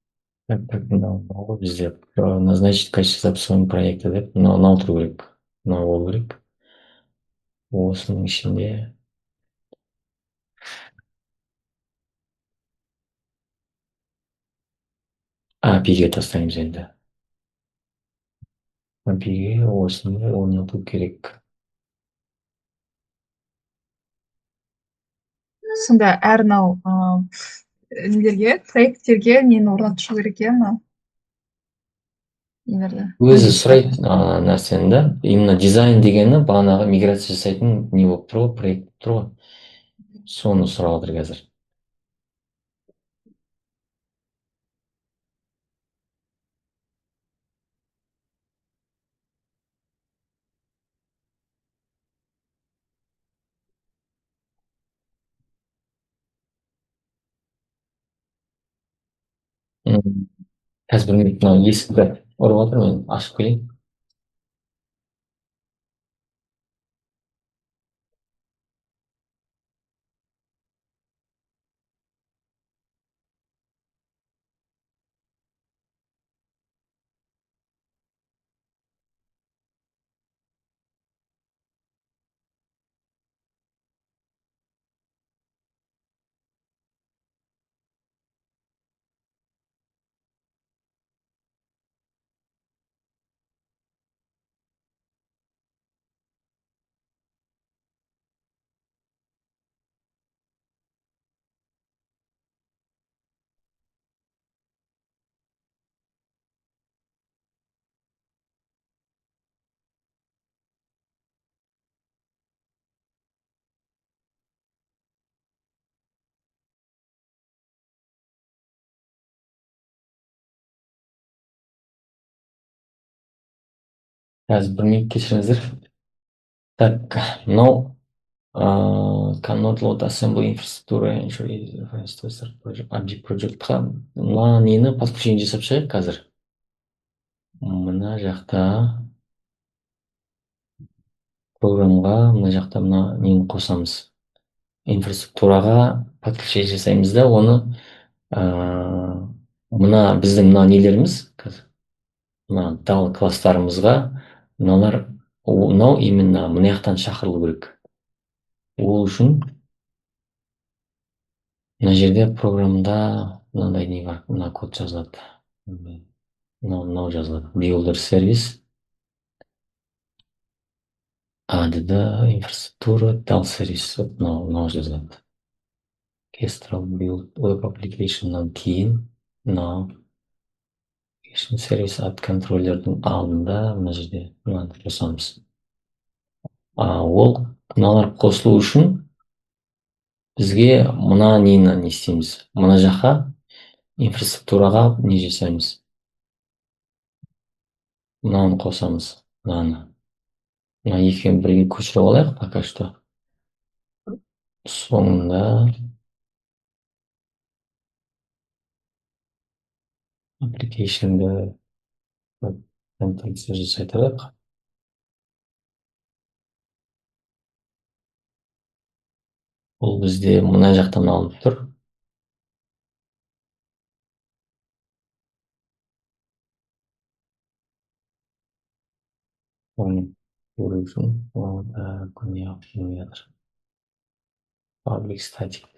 Так, мынау ғой бізде назначить качество запускаемого проекта деп, мынау тұру керек. Мынау болу керек. Осының ішінде API-ге тастаймыз енді. API-ге осыны орнату керек. Сонда әр мынау нелерге, проекттерге нені орнатышу керек иә мынау? Нелерді. Өзі сұрайды нәрсені да. Именно дизайн дегені бағанағы миграция жасайтын не болып тұр ғой, проект болып тұр ғой. Соны сұрап отыр қазір. Қазір бір минут мынау есікті ұрып жатыр, мен ашып келейін. Қазір 1 минут кешіріңіздер. Так, мынау cannot load assembly infrastructure object projectқа мына нені подключение жасап шығайық қазір. Мына жақта програмға мына жақта мына нені қосамыз. Инфраструктураға подключение жасаймыз да оны мына біздің мына нелеріміз қазір мына дал класстарымызға мынау именно мына жақтан шақырылу керек. Ол үшін мына жерде программда мынандай не бар, мына код жазылады. Мынау жазылады. Builder сервис add инфраструктура дал сервис. Мынау жазылады. Kestrel build web application'нан кейін мынау сервис add контроллердің алдында мына жерде мынаны қосамыз. Ол мыналар қосылу үшін бізге мына нені не істейміз. Мына жаққа инфраструктураға не жасаймыз. Мынаны қосамыз. Мына екеуін бірге көшіріп алайық пока что. Соңында application'ды контекстті жасайтайық. Бұл бізде мына жақтан алынып тұр. Оны көру үшін көне алып жатыр. Public static.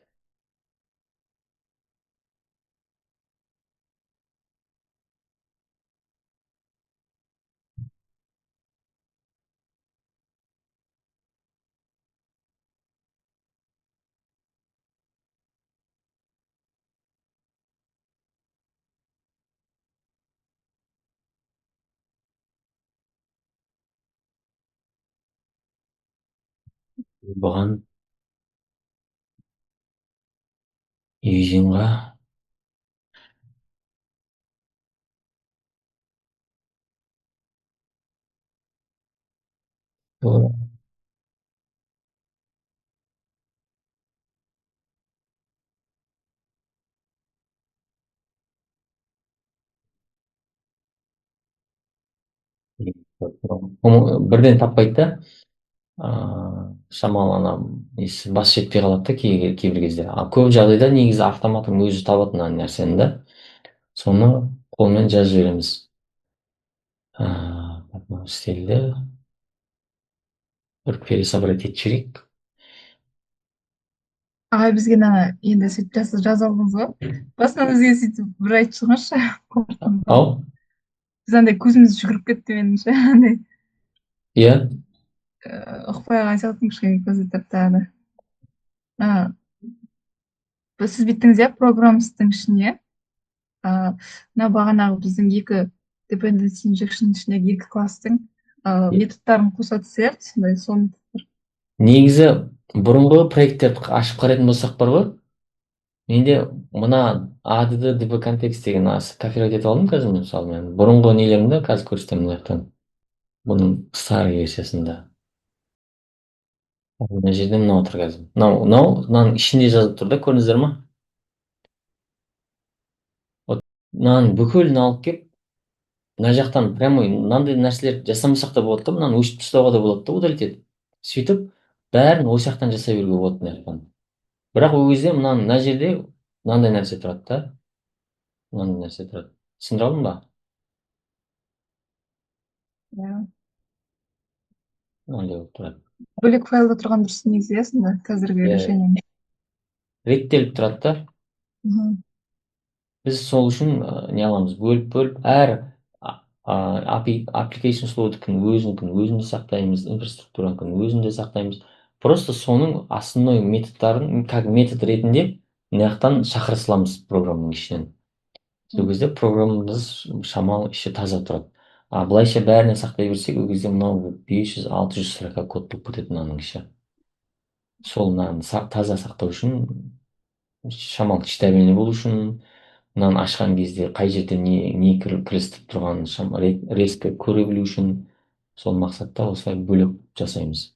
Бұған usingға бірден таппайды да. Шамалы ана несі бас жетпей қалады да кейбір кезде. Көп жағдайда негізі автоматтың өзі табатын нәрсені да. Соны қолмен жазып жібереміз. Стильді бір пересобрать етіп жіберейік. Ағай бізге енді сөйтіп жаза алдыңыз ғой. Басынан бізге сөйтіп бір айтып шығыңызшы. Ау? Біз андай көзіміз жүгіріп кетті меніңше. Андай Иә. ұқпай қалған сияқтымын кішкене көзі тәп-тәуір. Сіз бүйттіңіз иә программистің ішіне. Мына бағанағы біздің екі dependency injection ішіндегі екі класстың методтарын қосатын сияқты, сондай сол методтар. Негізі бұрынғы проекттерді ашып қарайтын болсақ бар ғой. Менде мына add db context деген копировать етіп алдым қазір мен мысалы мен бұрынғы нелерімді қазір көрсетемін мына жақтан. Бұның старый версиясында. Мына жерде мынау тұр қазір. Мынаның ішінде жазылып тұр да, көрдіңіздер ма? Мынаның бүкілін алып келіп, мына жақтан прямой мынандай нәрселер жасамасақ та болады да, мынаны өшіріп тастауға да болады да, удалить етіп. Сөйтіп, бәрін осы жақтан жасай беруге болады мына жақтан. Бірақ ол кезде мына жерде мынандай нәрсе тұрады да. Мынандай нәрсе тұрады. Түсіндіре алдым ба? Иә. Мынандай болып тұрады. Бөлек файлда тұрған дұрыс негізі иә сонда қазіргі решением. Реттеліп тұрады да. Біз сол үшін не аламыз, бөліп әр application слоудыкін өзінде сақтаймыз, инфраструктураныкін өзінде сақтаймыз. Просто соның основной методтарын, как метод ретінде мына жақтан шақыра саламыз программның ішінен. Сол кезде программамыз шамалы іші таза тұрады. Былайша бәріне сақтай берсек, ол кезде мынау 500-600 строка код болып кетеді мынаның іші. Сол мынаны таза сақтау үшін, шамалы читабельный болу үшін, мынаны ашқан кезде қай жерде не кірістіріп тұрғанын резко көре білу үшін Сол мақсатта осылай бөлек жасаймыз.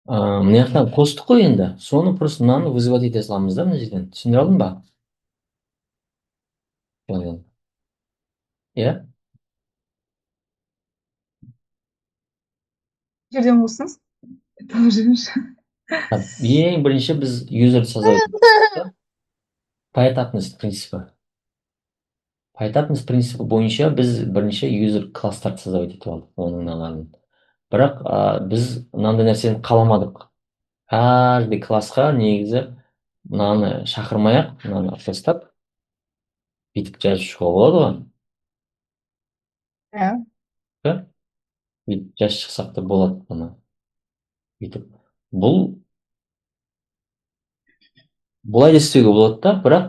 Мына жақтан қостық қой енді. Соны просто мынаны вызывать ете саламыз да, мына жерден. Түсіндіре алдым ба? Иә? жерден қосыңыз. Тауып жүріңізші. Ең бірінші біз юзер создавать етеміз. Поэтапность принципі. Поэтапность принципі бойынша біз бірінші юзер класстарды создавать етіп алдық, оның мыналарын. Бірақ біз мынандай нәрсені қаламадық. Каждый классқа негізі мынаны шақырмай-ақ, мынаны тастап бүйтіп жазып шығуға болады ғой. Иә. Бүйтіп жазып шықсақ та болады бұны. Бүйтіп. Бұлай да істеуге болады да, бірақ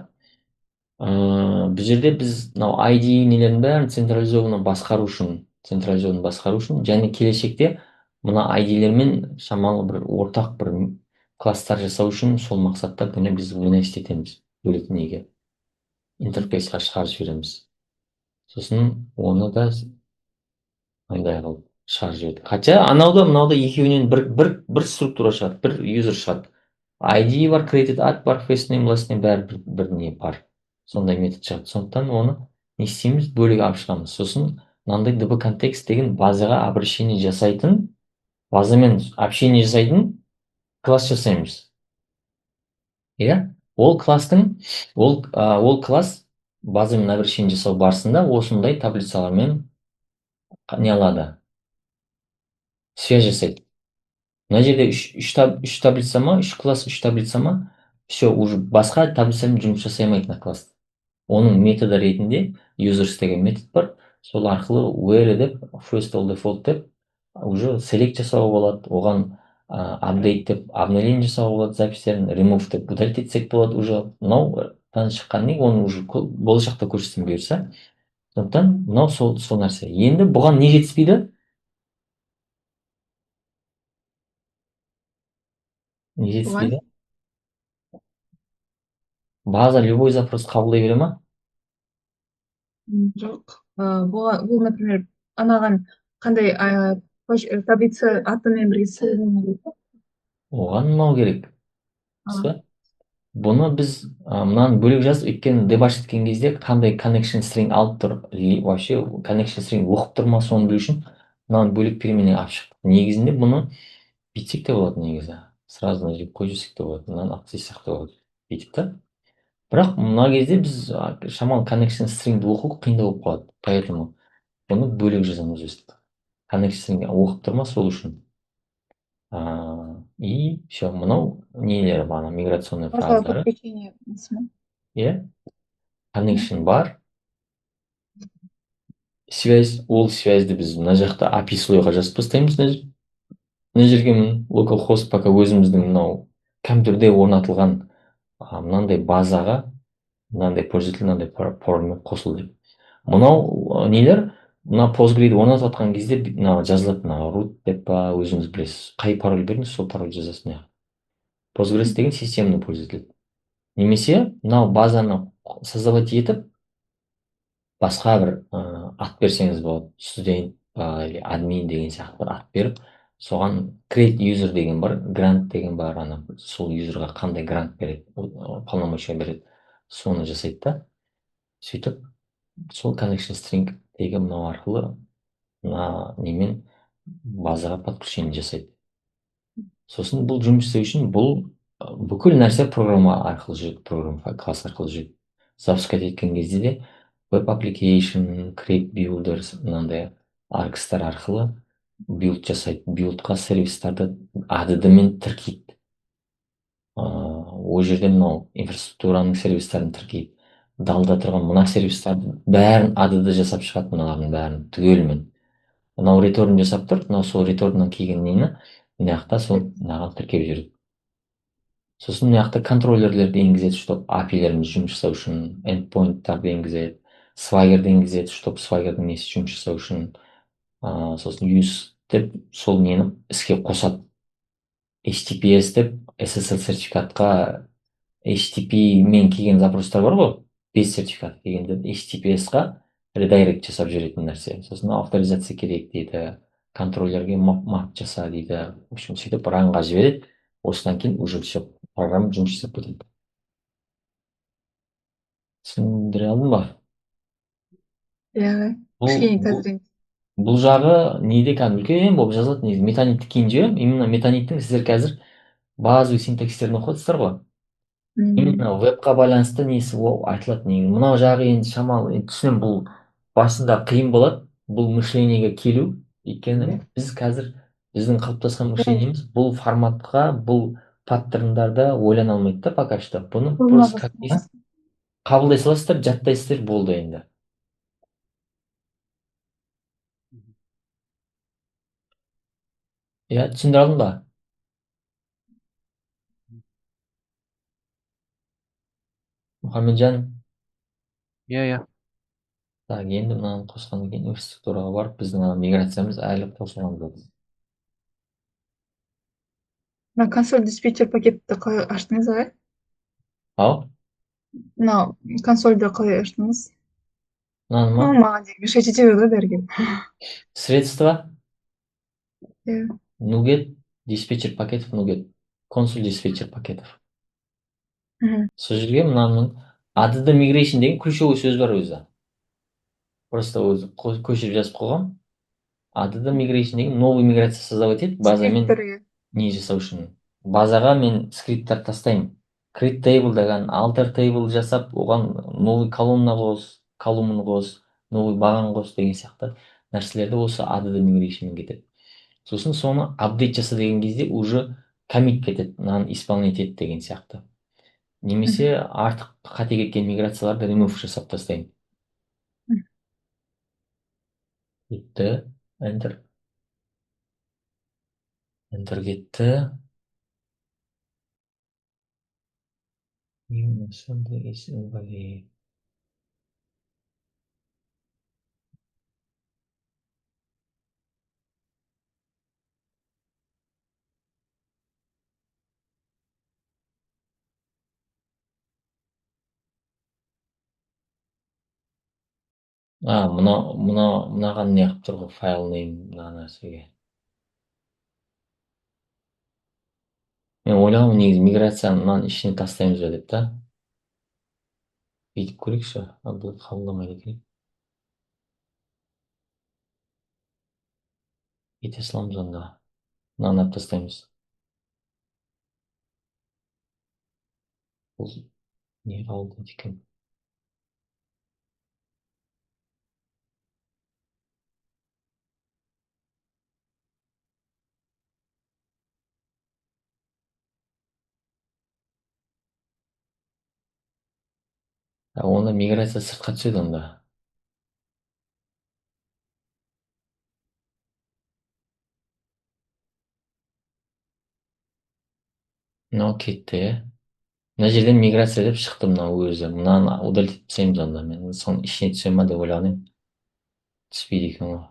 бұл жерде біз мынау ID нелердің бәрін централизованно басқару үшін және келешекте мына ID-лермен шамалы бір ортақ бір класстар жасау үшін сол мақсатта бұны біз выносить етеміз бөлек неге интерфейсқа шығарып жібереміз. Сосын оны да андай қылып шығарып жібердік. Хотя мынауда екеуінен бір структура шығады, бір юзер шығады. ID бар, created ad бар, first name, last name бәрі бір не бар. Сондай метод шығады. Сондықтан оны не істейміз? Бөлек алып шығамыз. Сосын мынандай db контекст деген базаға обращение жасайтын, базамен общение жасайтын класс жасаймыз. Иә? Ол класс базамен обращение жасау барысында осындай таблицалармен не алады? Связь жасайды. Мына жерде үш таблица ма, үш класс, үш таблица ма, все, уже басқа таблицамен жұмыс жасай алмайды мына класс. Оның методы ретінде users деген метод бар. Сол арқылы where деп, first all default деп, уже select жасауға болады, оған update деп, обновление жасауға болады, запистерін remove деп удалить етсек болады, уже мынау шыққан не, оны уже болашақта көрсетсем бұйырса. Сондықтан мынау сол нәрсе. Енді бұған не жетіспейді? Не жетіспейді? База любой запрос қабылдай бере ма? Жоқ. Бұл, например, анаған қандай таблица атымен бірге сызылуы керек. Оған мынау керек. Бұны біз мынаны бөлек жазып, өйткені дебаш еткен кезде қандай connection string алып тұр, вообще connection string оқып тұр ма, соны білу үшін мынаны бөлек перемене алып шықтық. Негізінде бұны бүйтсек те болады негізі. Сразу мына жерге қойып жіберсек те болады, мынаны алып тастасақ та болады. Бүйтіп та. Бірақ мына кезде біз шамалы connection stringді оқу қиындау болып қалады. Поэтому бұны бөлек жазамыз өстіп. Connection string оқып тұр ма, сол үшін. И все, мынау нелері бағана миграционный фразалары. Иә, connection бар. Связь, ол связьді біз мына жақта API слойға жазып тастаймыз. Мына жерге localhost пока өзіміздің мынау компьютерде орнатылған мынандай базаға мынандай пользователь мынандай парольмен қосыл деп. Мынау нелер, мына Postgre'ді орнатып жатқан кезде мына жазылады, мына root деп па, өзіңіз білесіз. Қай пароль беріңіз, сол пароль жазасыз. Postgres деген системный пользователь. Немесе мынау базаны создавать етіп, басқа бір ат берсеңіз болады. Студент па, или админ деген сияқты бір ат беріп, соған create user деген бар, grant деген бар, сол юзерға қандай грант береді, полномочия береді, соны жасайды да. Сөйтіп, сол connection string деген мынау арқылы мына немен базаға подключение жасайды. Сосын бұл жұмыс істеу үшін бүкіл нәрсе программа арқылы жүреді, программа класс арқылы жүреді. Запускать еткен кезде де web application, create builders, мынандай аркстар арқылы билд жасайды. Билдқа сервистарды ADD-мен тіркейді. Ол жерде мынау инфраструктураның сервистерін тіркейді. Далда тұрған мына сервистарды бәрін ADD жасап шығады, мыналардың бәрін түгелімен. Мынау реторн жасап тұр, мынау сол реторннан келген нені мына жақта сол мынаған тіркеп жүреді. Сосын мына жақта контроллерлерді енгізеді, чтобы API-леріміз жұмыс жасау үшін, endpoint-тарды енгізеді, Swagger'ды енгізеді, чтобы Swagger'дың несі жұмыс жасау үшін. Сосын use деп сол нені іске қосады. HTTPS деп SSL сертификатқа HTTP мен келген запростар бар ғой, без сертификат дегенде HTTPS-қа редайрект жасап жүретін нәрсе. Сосын авторизация керек дейді, контроллерге мап жаса дейді. В общем, сөйтіп ранға жібереді. Осыдан кейін уже все, программа жұмыс жасап кетеді. Түсіндіре алдым ба? иә Бұл кішкене бұл қазір бұл жағы неде кәдімгі үлкен болып жазылады негізі. Метанитті кейін жіберемін. Именно метаниттің сіздер қазір базовый синтаксистерін оқып отырсыздар ғой. Именно вебқа байланысты несі ол айтылады негізі. Мынау жағы енді шамалы түсінемін, бұл басында қиын болады бұл мышлениеге келу. Өйткені біз қазір біздің қалыптасқан мышлениеміз бұл форматқа, бұл паттерндарды ойлана алмайды да пока что. Бұны просто как есть қабылдай саласыздар, жаттайсыздар, болды енді. Иә, түсіндіре алдым ба? Мұхамеджан, иә. так, енді мынаны қосқаннан кейін инфраструктураға барып, біздің ана миграциямыз әлі қосылған жоқ. мына консоль диспетчер пакетті қалай аштыңыз ағай? Ау, мынау консольді қалай аштыңыз? мынаны ма? Маған дейін мешать ете берді ғой бәрі келіп. Средства, Иә. нугет, диспетчер пакетов, нугет, консуль диспетчер пакетов. Сол жерге мынаның add migration деген ключевой сөз бар өзі. Просто өзі көшіріп жазып қойғам. Add migration деген новый миграция создавать етіп, базамен не жасау үшін. Базаға мен скрипттер тастаймын. Create table деген, alter table жасап, оған новый колумна қос, колумн қос, новый баған қос деген сияқты нәрселерді осы add migrationмен кетеді. Сосын соны апдейт жаса деген кезде уже commit кетеді, мынаны исполнять ет деген сияқты. Немесе артық қате кеткен миграцияларды remove жасап тастаймын. Кетті, enter. Enter кетті. New assembly is invalid. Мынаған не қылып тұр ғой, файл name мына нәрсеге. Мен ойлағанмын негізі миграцияны мынаның ішіне тастаймыз ба деп та. Бүйтіп көрейікші, бұл қабылдамайды екен. Ете саламыз онда. Мынаны алып тастаймыз. Бұл не қалды екен? Онда миграция сыртқа түседі онда. Мынау кетті. Мына жерден миграция деп шықты мынау өзі. Мынаны удалить етіп тастаймыз онда. Мен соның ішіне түсем ма деп ойлаған едім. Түспейді екен ғой.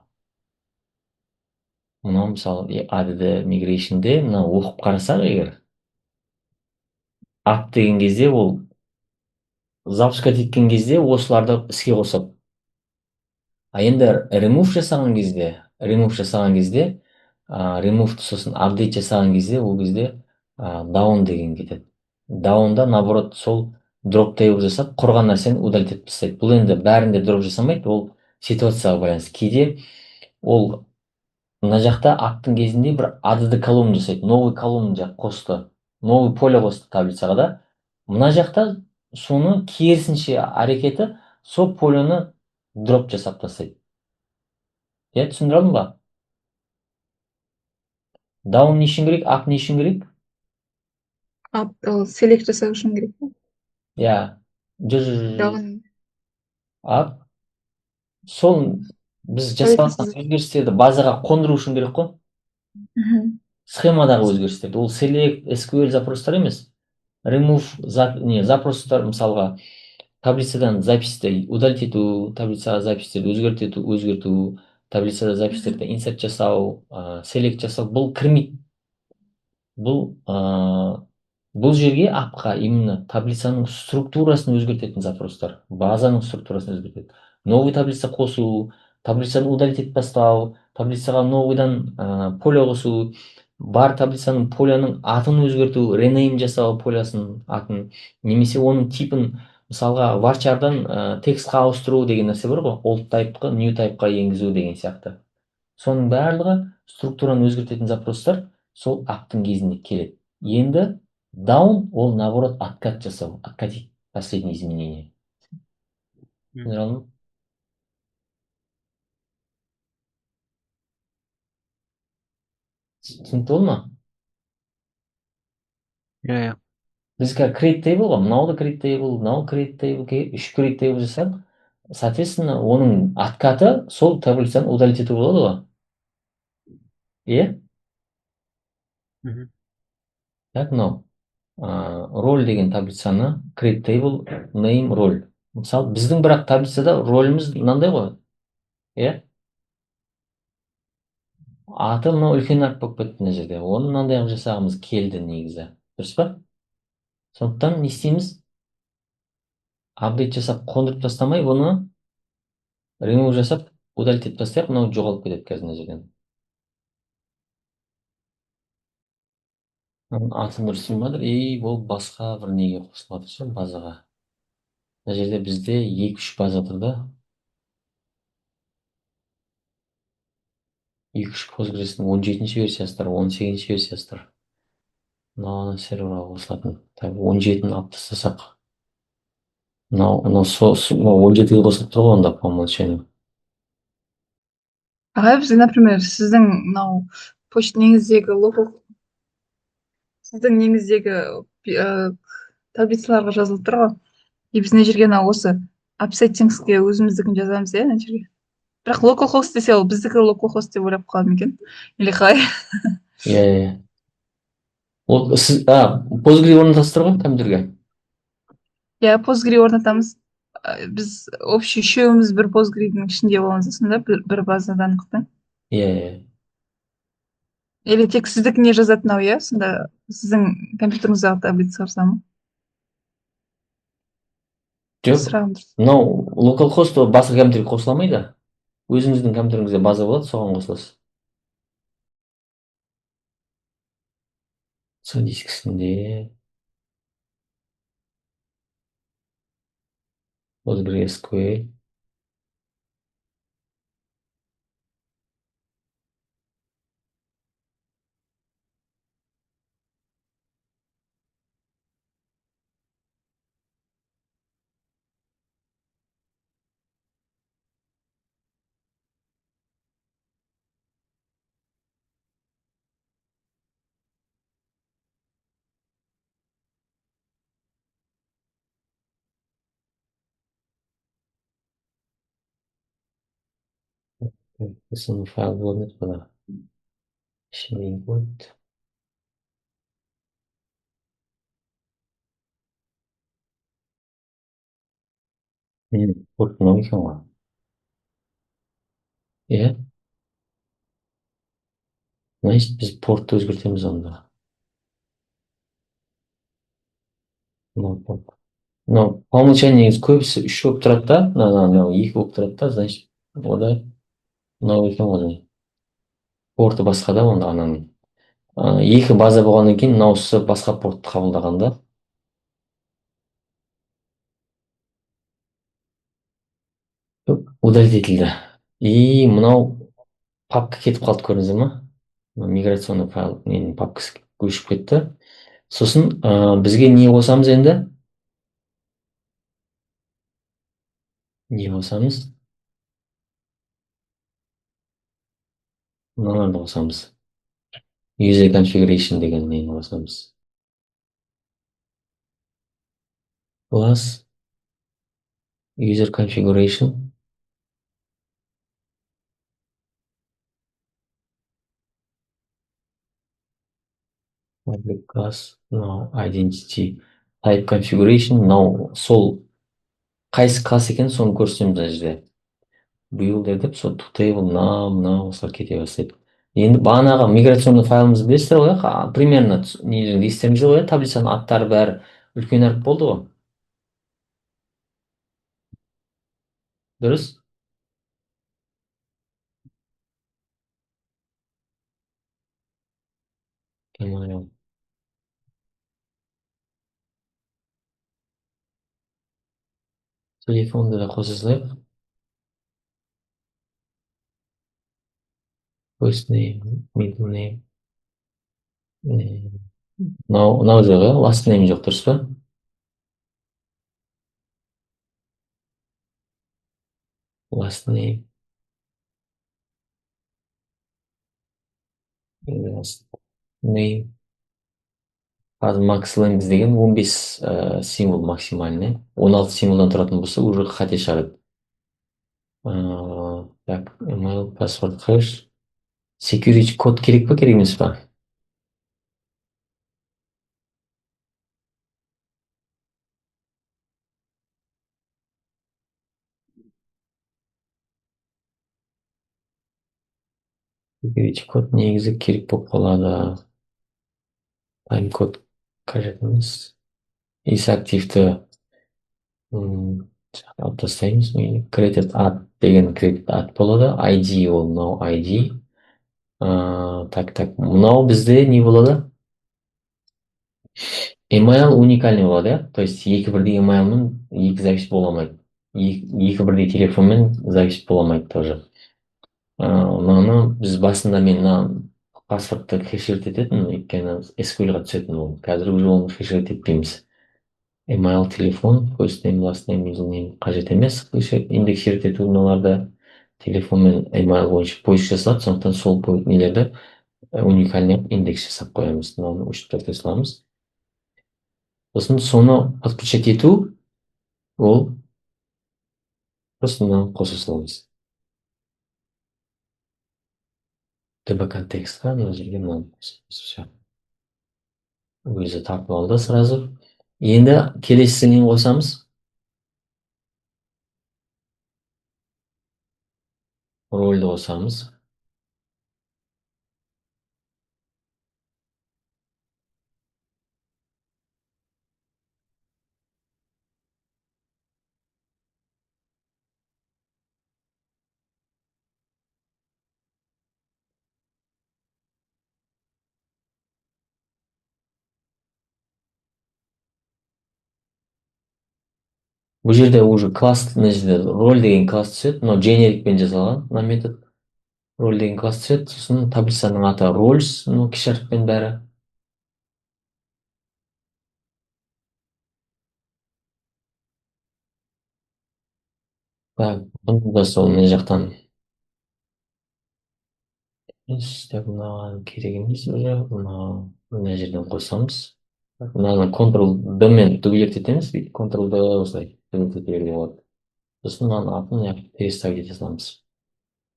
Мынау мысалы add migration'де мына оқып қарасақ егер, app деген кезде ол запускать еткен кезде осыларды іске қосады. А енді remove жасаған кезде, remove сосын update жасаған кезде, ол кезде down деген кетеді. Down'да наоборот сол drop table жасап, құрған нәрсені удалить етіп тастайды. Бұл енді бәрінде дроп жасамайды, ол ситуацияға байланысты. Кейде ол мына жақта аттың кезінде бір add колумн жасайды, новый колумн қосты, новый поле қосты таблицаға да. Мына жақта соны керісінше әрекеті сол полені дроп жасап тастайды. Иә, түсіндіре алдым ба? Down не үшін керек, up не үшін керек? Up select жасау үшін керек пе? Иә. Down. Up. Сол біз жасаған өзгерістерді базаға қондыру үшін керек қой. Схемадағы өзгерістерді. Ол select, SQL запростар емес. Remove запростар, мысалға таблицадан записьті удалить ету, таблицаға записьтерді өзгерту, таблицада записьтерді insert жасау, select жасау, бұл кірмейді. Бұл жерге апқа именно таблицаның структурасын өзгертетін запростар, базаның структурасын өзгертеді. новый таблица қосу, таблицаны удалить етіп тастау, таблицаға новыйдан поле қосу, бар таблицаның поляның атын өзгерту, ренейм жасау полясының атын, немесе оның типін мысалға varcharдан текстқа ауыстыру деген нәрсе бар ғой, old typeқа new typeқа енгізу деген сияқты. Соның барлығы структураны өзгертетін запростар сол аптың кезінде келеді. Енді down ол наоборот откат жасау, откатить последние изменения. Түсіндіре алдым ба? Түсінікті болды ма? иә. Біз қазір create table ғой, мынау да create table, мынау create table, үш create table жасап, соответственно, оның откаты сол таблицаны удалить ету болады ғой. Иә? Мгм. Так, мынау роль деген таблицаны create table, name, роль. Мысалы, біздің бірақ таблицада роліміз мынандай ғой. Иә? Аты мынау үлкен әріп болып кетті мына жерде. Оны мынандай қылып жасағымыз келді негізі. Дұрыс па? Сондықтан не істейміз? Апдейт жасап қондырып тастамай, оны remove жасап удалить етіп тастайық, мынау жоғалып кетеді қазір мына жерден. Аты дұрыс болмадыр, ол басқа бір неге қосылып жатыр ше, базаға. Мына жерде бізде 2-3 база тұр да. 2-3 Postgres'дің 17-ші версиясы тұр, 18-ші версиясы тұр. Мынау серверға қосылатын. Так, 17-ні алып тастасақ. Мынау 17-ге қосылып тұр ғой онда по умолчанию. Аға, бізге, например, сіздің мынау неңіздегі локал, сіздің неңіздегі таблицаларға жазылып тұр ғой. И біз мына жерге осы апсеттингске өзіміздікін жазамыз, иә, мына жерге. Бірақ localhost десе ол біздікі localhost деп ойлап қалады ма екен? Или қалай? Иә. Ол сіз Postgre орнатасыздар ғой компьютерге. Иә, Postgre орнатамыз. Біз общий үшеуміз бір Postgre'дің ішінде боламыз, сонда бір база данлықтың. Иә. Или тек сіздікіне жазатын ау, иә? Сонда сіздің компьютеріңіздегі таблица қарса ма? Жоқ, мынау localhost басқа компьютерге қосыла алмайды. Өзіңіздің компьютеріңізде база болады, соған қосыласыз. Сол дискісінде PostgreSQL. Сын файл болмайды бұда. Ішіне қойды. Порт мынау екен ғой. Иә? Значит, біз портты өзгертеміз онда. Мынау по умолчанию негізі көбісі 3 болып тұрады да, мынау 2 болып тұрады да, значит, ода мынау екен ғой. Порты басқа да онда ананың. 2 база болғаннан кейін мынаусы басқа портты қабылдағанда. Удалить етілді. И мынау папка кетіп қалды, көрдіңіздер ма? Миграционный файл менің папкасы көшіп кетті. Сосын бізге не қосамыз енді? Не қосамыз? Мыналарды қосамыз. User configuration деген нені қосамыз. Plus user configuration. Public class, no identity type configuration, no сол қайсы класс екен соны көрсетеміз мына жерде. Builder деп сол to table мына осылар кете бастайды. Енді бағанағы миграционный файлымызды білесіздер ғой, примерно естеріңізде ғой, таблицаның аттары бәрі үлкен әріп болды ғой. Дұрыс? Email. Телефонды да қоса салайық. First name, middle name. Мынау жоқ, иә? Last name жоқ, дұрыс па? Last name. Last name. Қазір max length деген 15 символ максимальный. 16 символдан тұратын болса, уже қате шығарады. Так, email, password, hash. Security код керек па, керек емес па? Security код негізі керек болып қалады. Time код қажет емес. Is активті алып тастаймыз. Created at деген created at болады. ID ол мынау ID. Так, мынау бізде не болады? Email уникальный болады, иә? То есть екі бірдей emailмен екі запись бола алмайды. Екі бірдей телефонмен запись бола алмайды тоже. Мынаны біз басында мен мына паспортты хешерт ететін, өйткені SQL-ға түсетін ол. Қазір уже оны хешерт етпейміз. Email, телефон, first name, last name, middle name қажет емес. Индексерт ету мыналарда телефон мен email бойынша поиск жасалады, сондықтан сол нелерді уникальный индекс жасап қоямыз. Мынаны өшіріп төртке саламыз. Сосын соны подключать ету, ол просто мынаны қоса саламыз. DB контекстқа мына жерге мынаны қосамыз. Өзі тартып алды сразу. Енді келесісі нені қосамыз? Рольді қосамыз. Бұл жерде уже класс, мына жерде роль деген класс түседі. Мынау generic-пен жасалған мына метод. Роль деген класс түседі. Сосын таблицаның аты roles, мынау кешарппен бәрі. Так, бұны да сол мына жақтан. Так, мынаған керек емес уже. Мына жерден қосамыз. Мынаны Ctrl-D мен дубликат етеміз. Ctrl-D осылай дубликат ете беруге болады. Сосын мынаның атын мына жаққа переставить ете саламыз.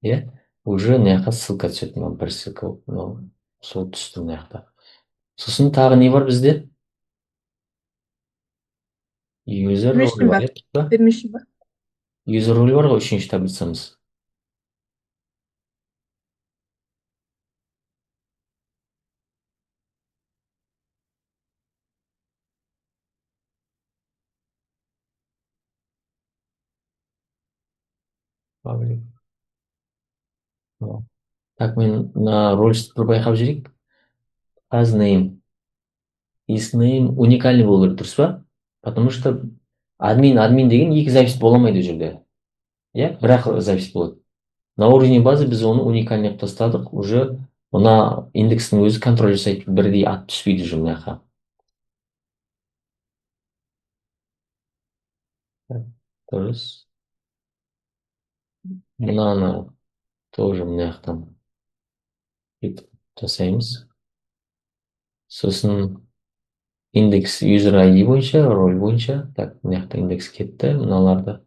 Иә, уже мына жаққа ссылка түседі. Мынау бір ссылка, мынау сол түсті мына жақта. Сосын тағы не бар бізде? User рөлі бар, иә? Permission бар. User рөлі бар ғой, үшінші таблицамыз. Так, мен мына рольсті бір байқап жүрейік. As name. Is name уникальный болу керек, дұрыс па? Потому что админ деген екі запись бола алмайды ол жерде. Иә, бірақ запись болады. На уровне базы біз оны уникальный қылып тастадық. Уже мына индекстің өзі контроль жасайды, бірдей ат түспейді уже мына жаққа. Дұрыс. Мынаны тоже мына жақтан жасаймыз. Сосын индекс user ID бойынша, роль бойынша. Так, мына жақта индекс кетті, мыналарды.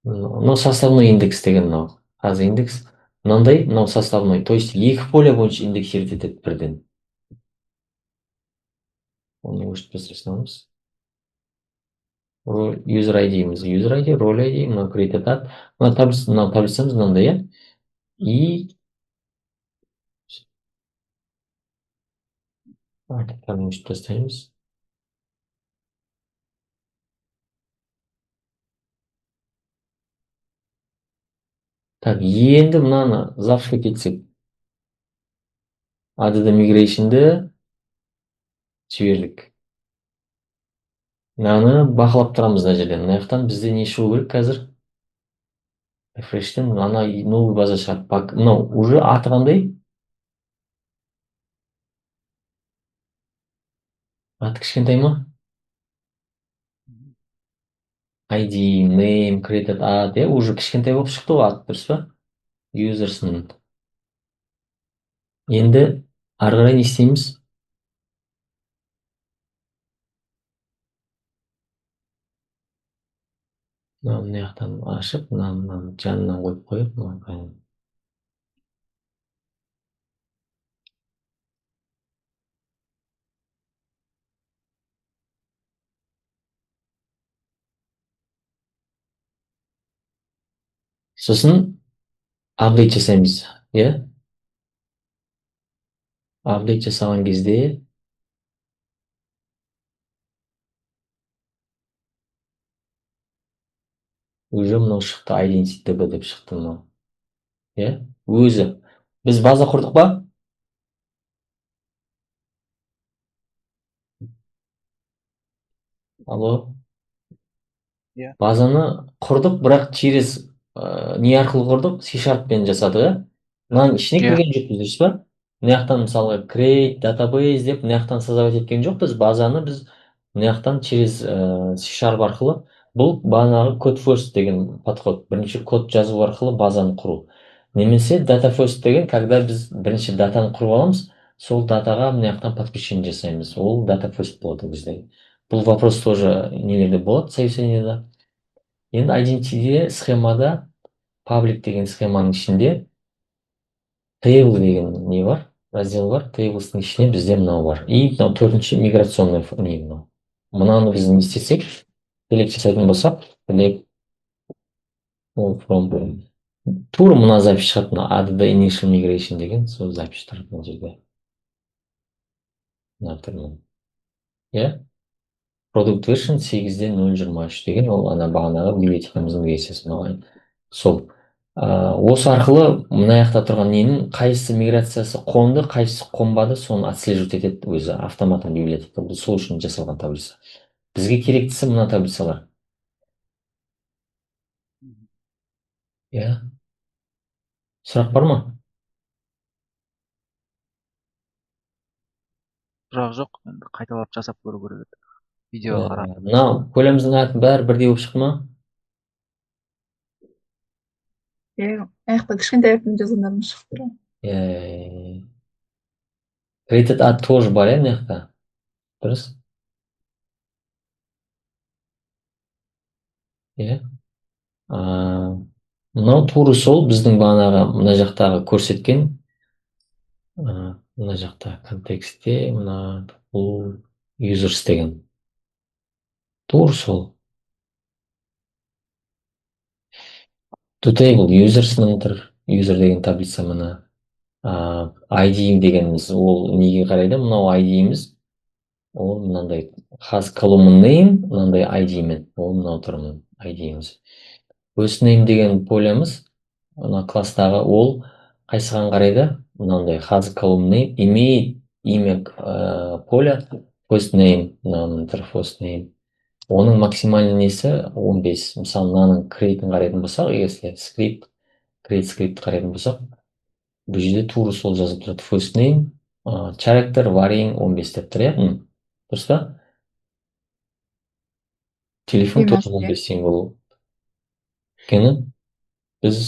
Мынау составной индекс деген мынау. Аз индекс. Мынандай, мынау составной. То есть екі поле бойынша индексерт етеді бірден. Оны өшіріп тастай саламыз. User ID-міз, user ID, роль ID, мынау create ат. Мынау таблицамыз мынандай, иә? И артықтарын өшіріп тастаймыз. Так, енді мынаны завышқа кетсек. Add migration'ды жібердік. Мынаны бақылап тұрамыз мына жерден. Мына жақтан бізде не шығу керек қазір? Refresh'тен ана новый база шығады. Мынау уже аты қандай? Аты кішкентай ма? ID, name, created ad, уже кішкентай болып шықты ғой аты, дұрыс па? Users'ның. Енді ары қарай не істейміз? Мына жақтан ашып, мынаны жанынан қойып қойып, сосын апдейт жасаймыз, иә? Апдейт жасаған кезде уже мынау шықты, identity деп шықты мынау. Иә? Өзі. Біз база құрдық па? Алло? Иә. Базаны құрдық, бірақ через не арқылы құрдық? C# жасадық, иә? Мынаның ішіне Иә. кірген жоқпыз, дұрыс па? Мына жақтан мысалы create database деп мына жақтан создавать еткен жоқпыз. Базаны біз мына жақтан через C# арқылы, бұл бағанағы code first деген подход. Бірінші код жазу арқылы базаны құру. Немесе data first деген, когда біз бірінші датаны құрып аламыз, сол датаға мына жақтан подключение жасаймыз. Ол data first болады бізде. Бұл вопрос тоже нелерде болады, совещаниеда. Енді identity'де схемада public деген схеманың ішінде table деген не бар, раздел бар. Tables'ның ішіне бізде мынау бар. И мынау төртінші миграционный не мынау. Мынаны біз не істесек, select жасайтын болсақ, select from тура мына запись шығады, мына add the initial migration деген сол запись тұрады мына жерде. Мына түрмен. Иә? Product version 8.0.23 деген ол ана бағанағы библиотекамыздың версиясы мынау. Сол. Осы арқылы мына жақта тұрған ненің қайсысы миграциясы қонды, қайсысы қонбады, соны отслеживать етеді өзі автоматом библиотека. Бұл сол үшін жасалған таблица. Бізге керектісі мына таблицалар. Иә. Сұрақ бар ма? Сұрақ жоқ, енді қайталап жасап көру керек еді. Видеоға қарап. Мынау көлеміздің атын бәрі бірдей болып шықты ма? Иә, аяқта кішкентай әріппен жазғандарым шығып тұр. Created ad тоже бар, иә, мына жақта. Дұрыс? Иә. Мынау тура сол біздің бағанағы мына жақтағы көрсеткен, мына жақта контекстте мына бұл users деген. Тура сол. To table users'ның тұр, user деген таблица мына. ID дегеніміз ол неге қарайды? Мынау ID-иміз. Ол мынандай has column name, мынандай ID-мен. Ол мынау тұрмын ID-иміз. First name деген полеміз, мына класстағы ол қайсыған қарайды? Мынандай has column name, имеет имя поля, first name, мынаның тұр first name. Оның максимальный несі 15. Мысалы, мынаның create'ін қарайтын болсақ, егер script, create script қарайтын болсақ, бұл жерде тура сол жазып тұрады. First name, character varying 15 деп тұр, иә? Дұрыс па? Телефон тоже 15 символ. Өйткені біз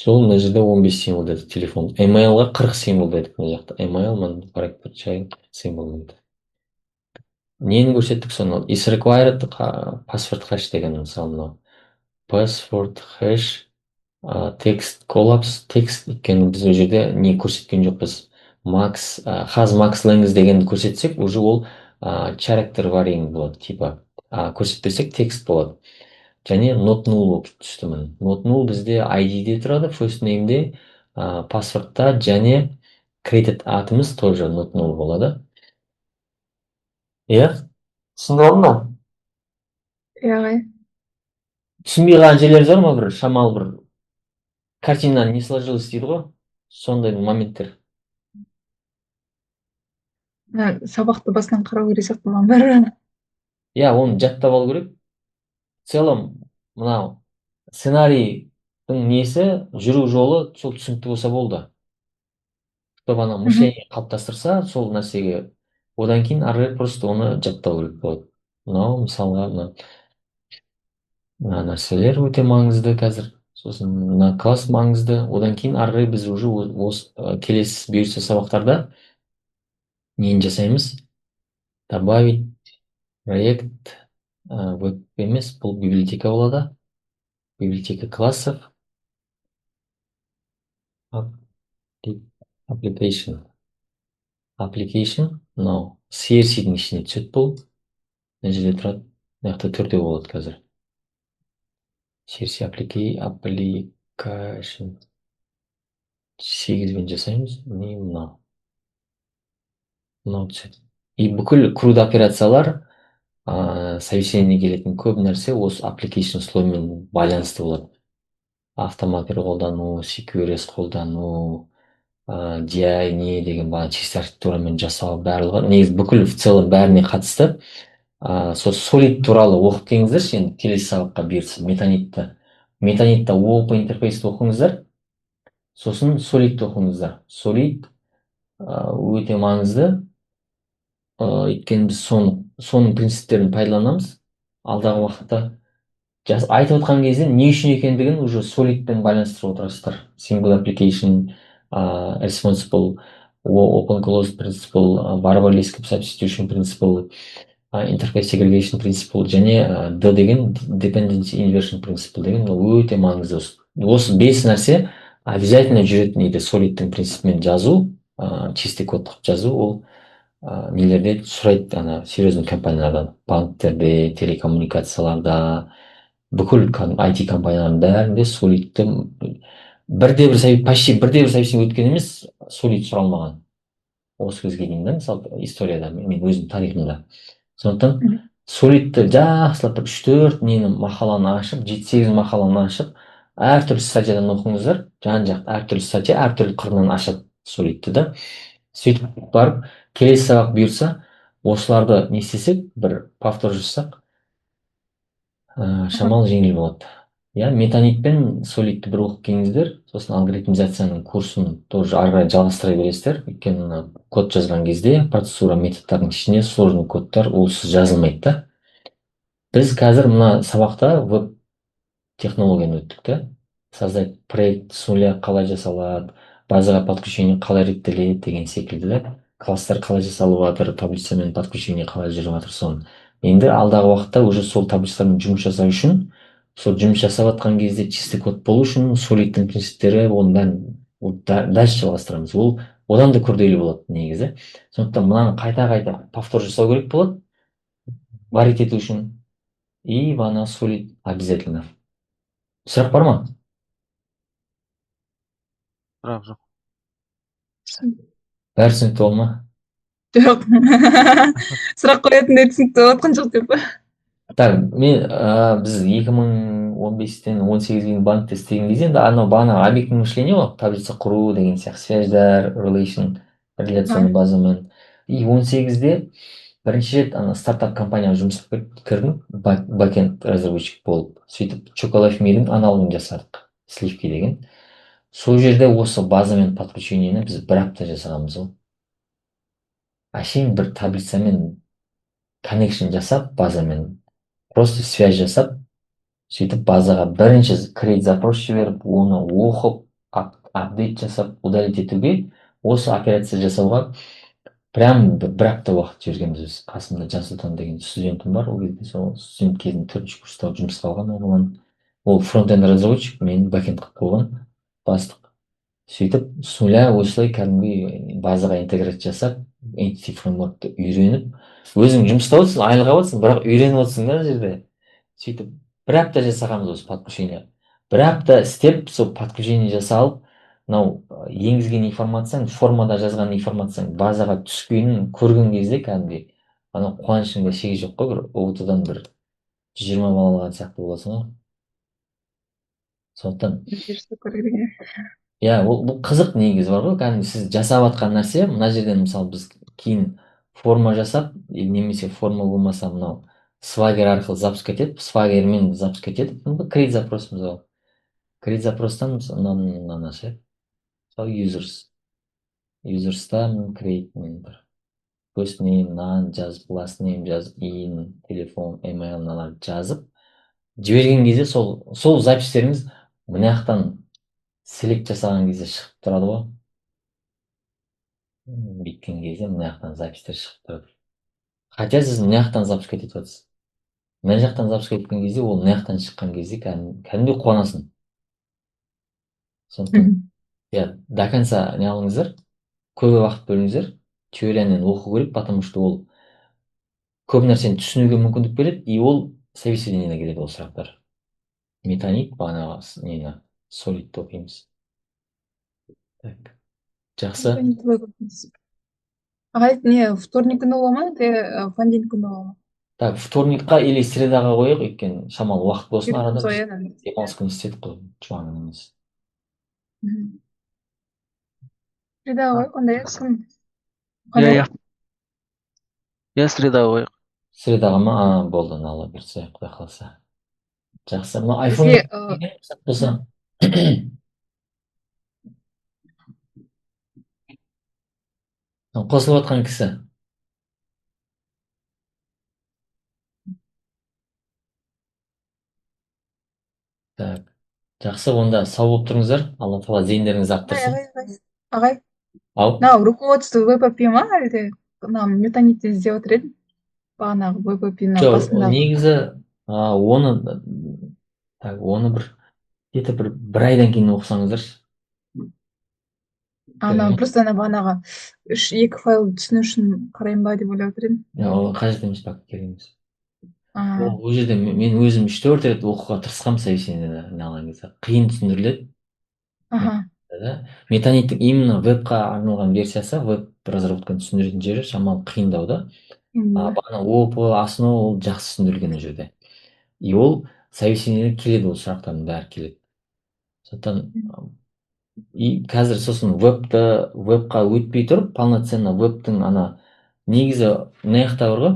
сол мына жерде 15 символ дедік телефон. Email-ға 40 символ дедік мына жақта. Email мен проект символ дедік. Нені көрсеттік соны? Is required password hash деген мысалы мынау. Password hash text collapse text өйткені біз ол жерде не көрсеткен жоқпыз. Has max length дегенді көрсетсек, уже ол character varying болады, типа. Көрсетпесек текст болады. Және not null болып түсті міне. Not null бізде ID-де тұрады, first name-де, password-та және created атымыз тоже not null болады. Иә? Түсінді алдың ба? Иә, Түсінбей қалған жерлеріңіз бар ма, бір шамалы бір картина не сложилось дейді ғой, сондай моменттер. Сабақты басынан қарау керек сияқты маған бәрі. Иә, оны жаттап алу керек. В целом, мынау сценарийдің несі, жүру жолы сол түсінікті болса болды. Чтобы ана мышление қалыптастырса, сол нәрсеге, одан кейін ары қарай просто оны жаттау керек болады. Мынау мысалға мына нәрселер өте маңызды қазір. Сосын мына класс маңызды. Одан кейін ары қарай біз уже осы келесі бұйырса сабақтарда нені жасаймыз? Добавить проект веб емес, бұл библиотека болады. Библиотека классов. Application. Мынау CRC-дің ішіне түседі бұл. Мына жерде тұрады. Мына жақта төртеу болады қазір. CRC application. 8-бен жасаймыз. Не мынау? Мынау түседі. И бүкіл CRUD операциялар, совещание келетін көп нәрсе осы application слоймен байланысты болады. Автоматты қолдану, CQRS қолдану, DI не деген чисто архитектурамен жасау барлығы. Негізі бүкіл в целом бәріне қатысты. Сол Solid туралы оқып келіңіздерші, енді келесі сабаққа бұйыртса метанитті OOP интерфейсті оқыңыздар. Сосын Solid оқыңыздар. Solid өте маңызды. Өйткені біз соның принциптерін пайдаланамыз. Алдағы уақытта айтып отқан кезде не үшін екендігін уже Solidпен байланыстырып отырасыздар. Single application, responsible, open closed principle, variable escape substitution principle, interface segregation principle және D деген dependency inversion principle деген өте маңызды. Осы 5 нәрсе обязательно жүретін еді. Solidтің принципімен жазу, чистый код қылып жазу, ол нелерде сұрайды, ана серьезный компаниялардан, банктерде, телекоммуникацияларда, бүкіл IT компаниялардың бәрінде Solidті почти бірде бір совещание өткен емес, Solid сұралмаған. Осы кезге дейін, мысалы историяда, мен өзім тарихымда. Сондықтан Solidті жақсылап 3-4 нені мақаланы ашып, 7-8 мақаланы ашып, әртүрлі статьядан оқыңыздар. Жан-жақты әртүрлі статья, әртүрлі қырынан ашады Solidті да. Сөйтіп барып, келесі сабақ бұйырса, осыларды не істесек, бір повтор жасақ, шамалы жеңіл болады. Метанитпен Solidті бір оқып келіңіздер, сосын алгоритмизацияның курсын тоже ары қарай жалғастыра бересіздер. Өйткені код жазған кезде процессура методтардың ішіне сложный кодтар олсыз жазылмайды да. Біз қазір мына сабақта веб технологияны өттік та. Создать проект с нуля қалай жасалады, базаға подключение қалай реттеледі деген секілді. Класстар қалай жасалып жатыр, таблицамен подключение қалай жүріп жатыр соны. Енді алдағы уақытта уже сол таблицалармен жұмыс жасау үшін, сол жұмыс жасап жатқан кезде чистый код болу үшін Solidтің принциптері, оның бәрін дальше жалғастырамыз. Ол одан да күрделі болады негізі. Сондықтан мынаны қайта повтор жасау керек болады, варить ету үшін. И вана Solid обязательно. Сұрақ бар ма? Сұрақ жоқ. Бәрі түсінікті болды ма? Жоқ. Сұрақ қоятындай түсінікті болған жоқ деп. Так, біз 2015-тен 18-ге дейін банкте істеген кезде енді анау бағана объектный мышление ғой, таблица құру деген сияқты связьдар, relation, реляционный базамен. И 18-де бірінші рет стартап компанияға жұмысқа кірдім, бэкенд разработчик болып. Сөйтіп Чоколайф мидің аналогын жасадық, сливки деген. Сол жерде осы базамен подключениені біз бір апта жасағанбыз ғой. Әшейін бір таблицамен connection жасап, базамен просто связь жасап, сөйтіп базаға бірінші create запрос жіберіп, оны оқып, апдейт жасап, удалить етуге, осы операция жасауға прям бір апта уақыт жібергенбіз біз. Қасымда Жансұлтан деген студентім бар, ол кезде сол студент кезінде 4-ші курста жұмысқа алған оған. Ол фронтенд разработчик, мен бэкенд қылып қойған бастық. Сөйтіп, с нуля осылай кәдімгі базаға интеграция жасап, entity framework'ты үйреніп, өзің жұмыста отырсың, айлық аласың, бірақ үйреніп отырсың да жерде. Сөйтіп, бір апта жасағанбыз осы подключение. Бір апта істеп, сол подключение жасалып, мынау енгізген информацияң, формада жазған информацияң базаға түскенін көрген кезде кәдімгі анау қуанышыңда шегі жоқ қой, бір ұбт-дан бір 120 бал алған сияқты боласың ғой. Сондықтан Өзгерістер көру керек иә, бұл қызық негізі бар ғой. Кәдімгі сіз жасап жатқан нәрсе, мына жерден мысалы біз кейін форма жасап, немесе форма болмаса мынау Swagger арқылы запускать етіп, Swaggerмен запускать етіп, create запрос мысалы. Create запростан мынаны ше, мысалы users'тан create бір first name, нан жазып, last name жазып, телефон, email мыналарды жазып жіберген кезде сол записьтеріңіз мына жақтан селект жасаған кезде шығып тұрады ғой. Бүйткен кезде мына жақтан запистер шығып тұрады. Хотя сіз мына жақтан запускать етіп жатырсыз. Мына жақтан запускать еткен кезде ол мына жақтан шыққан кезде кәдімгідей қуанасың. Сондықтан иә, до конца не алыңыздар, көп уақыт бөліңіздер. Теорияны оқу керек, потому что ол көп нәрсені түсінуге мүмкіндік береді, и ол собеседованиеге келеді ол сұрақтар. Метанит, бағанағы нені солидті оқимыз. Так, жақсы. ағай не вторник күні бола ма әлде понедельник күні бола ма? Так, вторникқа или средаға қояйық, өйткені шамалы уақыт болсын арада. Бұйыртса, Біз иә, демалыс күні істедік қой, жұма күні емес. средаға қояйық, онда жақсы. кім? Иә, иә. Иә, средаға қояйық. Средаға ма? Болды, алла бұйыртса, құдай қаласа. Жақсы. Мына бізге iPhone болса. Қосылып жатқан кісі. Так, жақсы, онда сау болып тұрыңыздар. Алла тағала зейіндеріңізді арттырсын. ағай Ау, мынау руководство веб-апи ма әлде мына метанитті іздеп отыр едім бағанағы веб-апиның жоқ, арқасындағы негізі оны где-то бір айдан кейін оқысаңыздаршы. ана просто ана бағанағы екі файлды түсіну үшін қараймын ба деп ойлап отыр едім. Ол қажет емес, пока керек емес. А, Ол жерде мен өзім 3-4 рет оқуға тырысқанмын собеседованиеде алған кезде. Қиын түсіндіріледі. аха, Метаниттің именно вебқа арналған версиясы, веб разработканы түсіндіретін жері шамалы қиындау да. Бағана ООП, основа ол жақсы түсіндірілген ол жерде. И ол собеседованиеге келеді, ол сұрақтардың бәрі келеді. Сондықтан и қазір сосын вебқа өтпей тұрып, полноценно вебтің негізі мына жақта бар ғой,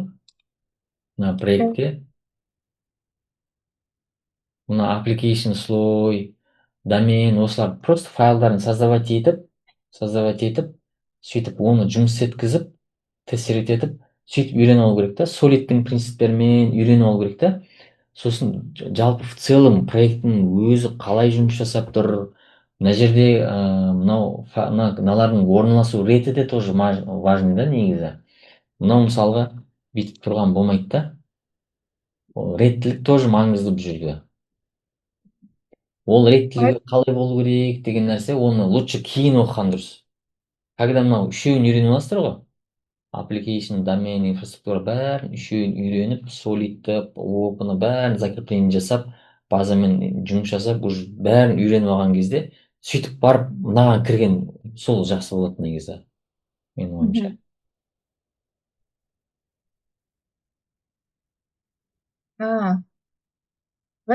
мына проектте мына application слой, домен, осылар просто файлдарын создавать етіп, сөйтіп оны жұмыс еткізіп, тестировать етіп, сөйтіп үйреніп алу керек та, солидтің принциптерімен үйреніп алу керек та. Сосын жалпы в целом проекттің өзі қалай жұмыс жасап тұр, мына жерде мыналардың орналасу реті де тоже важный да негізі. Мынау мысалға бүйтіп тұрған болмайды да. Реттілік тоже маңызды бұл жерде. Ол реттілігі қалай болу керек деген нәрсе, оны лучше кейін оқыған дұрыс. Когда мынау үшеуін үйреніп аласыздар ғой, application, домен, инфраструктура бәрін үшеуін үйреніп, солидті, опыны бәрін закрепление жасап, базамен жұмыс жасап, уже бәрін үйреніп алған кезде, сөйтіп барып мынаған кірген сол жақсы болады негізі. Менің ойымша.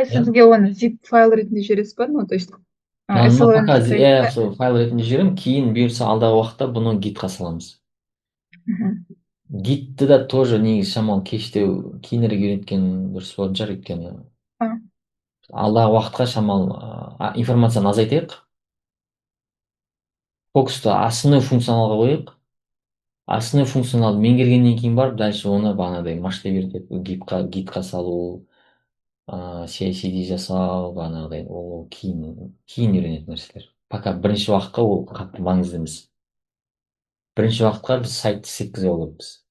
сізге оны zip файл ретінде жібересіз ба? Ну, то есть Пока сол файл ретінде жіберемін, кейін бұйырса алдағы уақытта бұны гитқа саламыз. Гитті да тоже негізі шамалы кештеу, кейінірек үйреткен дұрыс болатын шығар, өйткені алдағы уақытқа шамалы информацияны азайтайық. Фокусты основной функционалға қойып, основной функционалды меңгергеннен кейін барып, дальше оны бағанадай масштабировать етіп, гитқа салу, CI/CD жасау, бағанағыдай, ол кейін үйренетін нәрселер. Пока бірінші уақытқа ол қатты маңызды емес. Бірінші уақытқа біз сайтты істеткізе аламыз.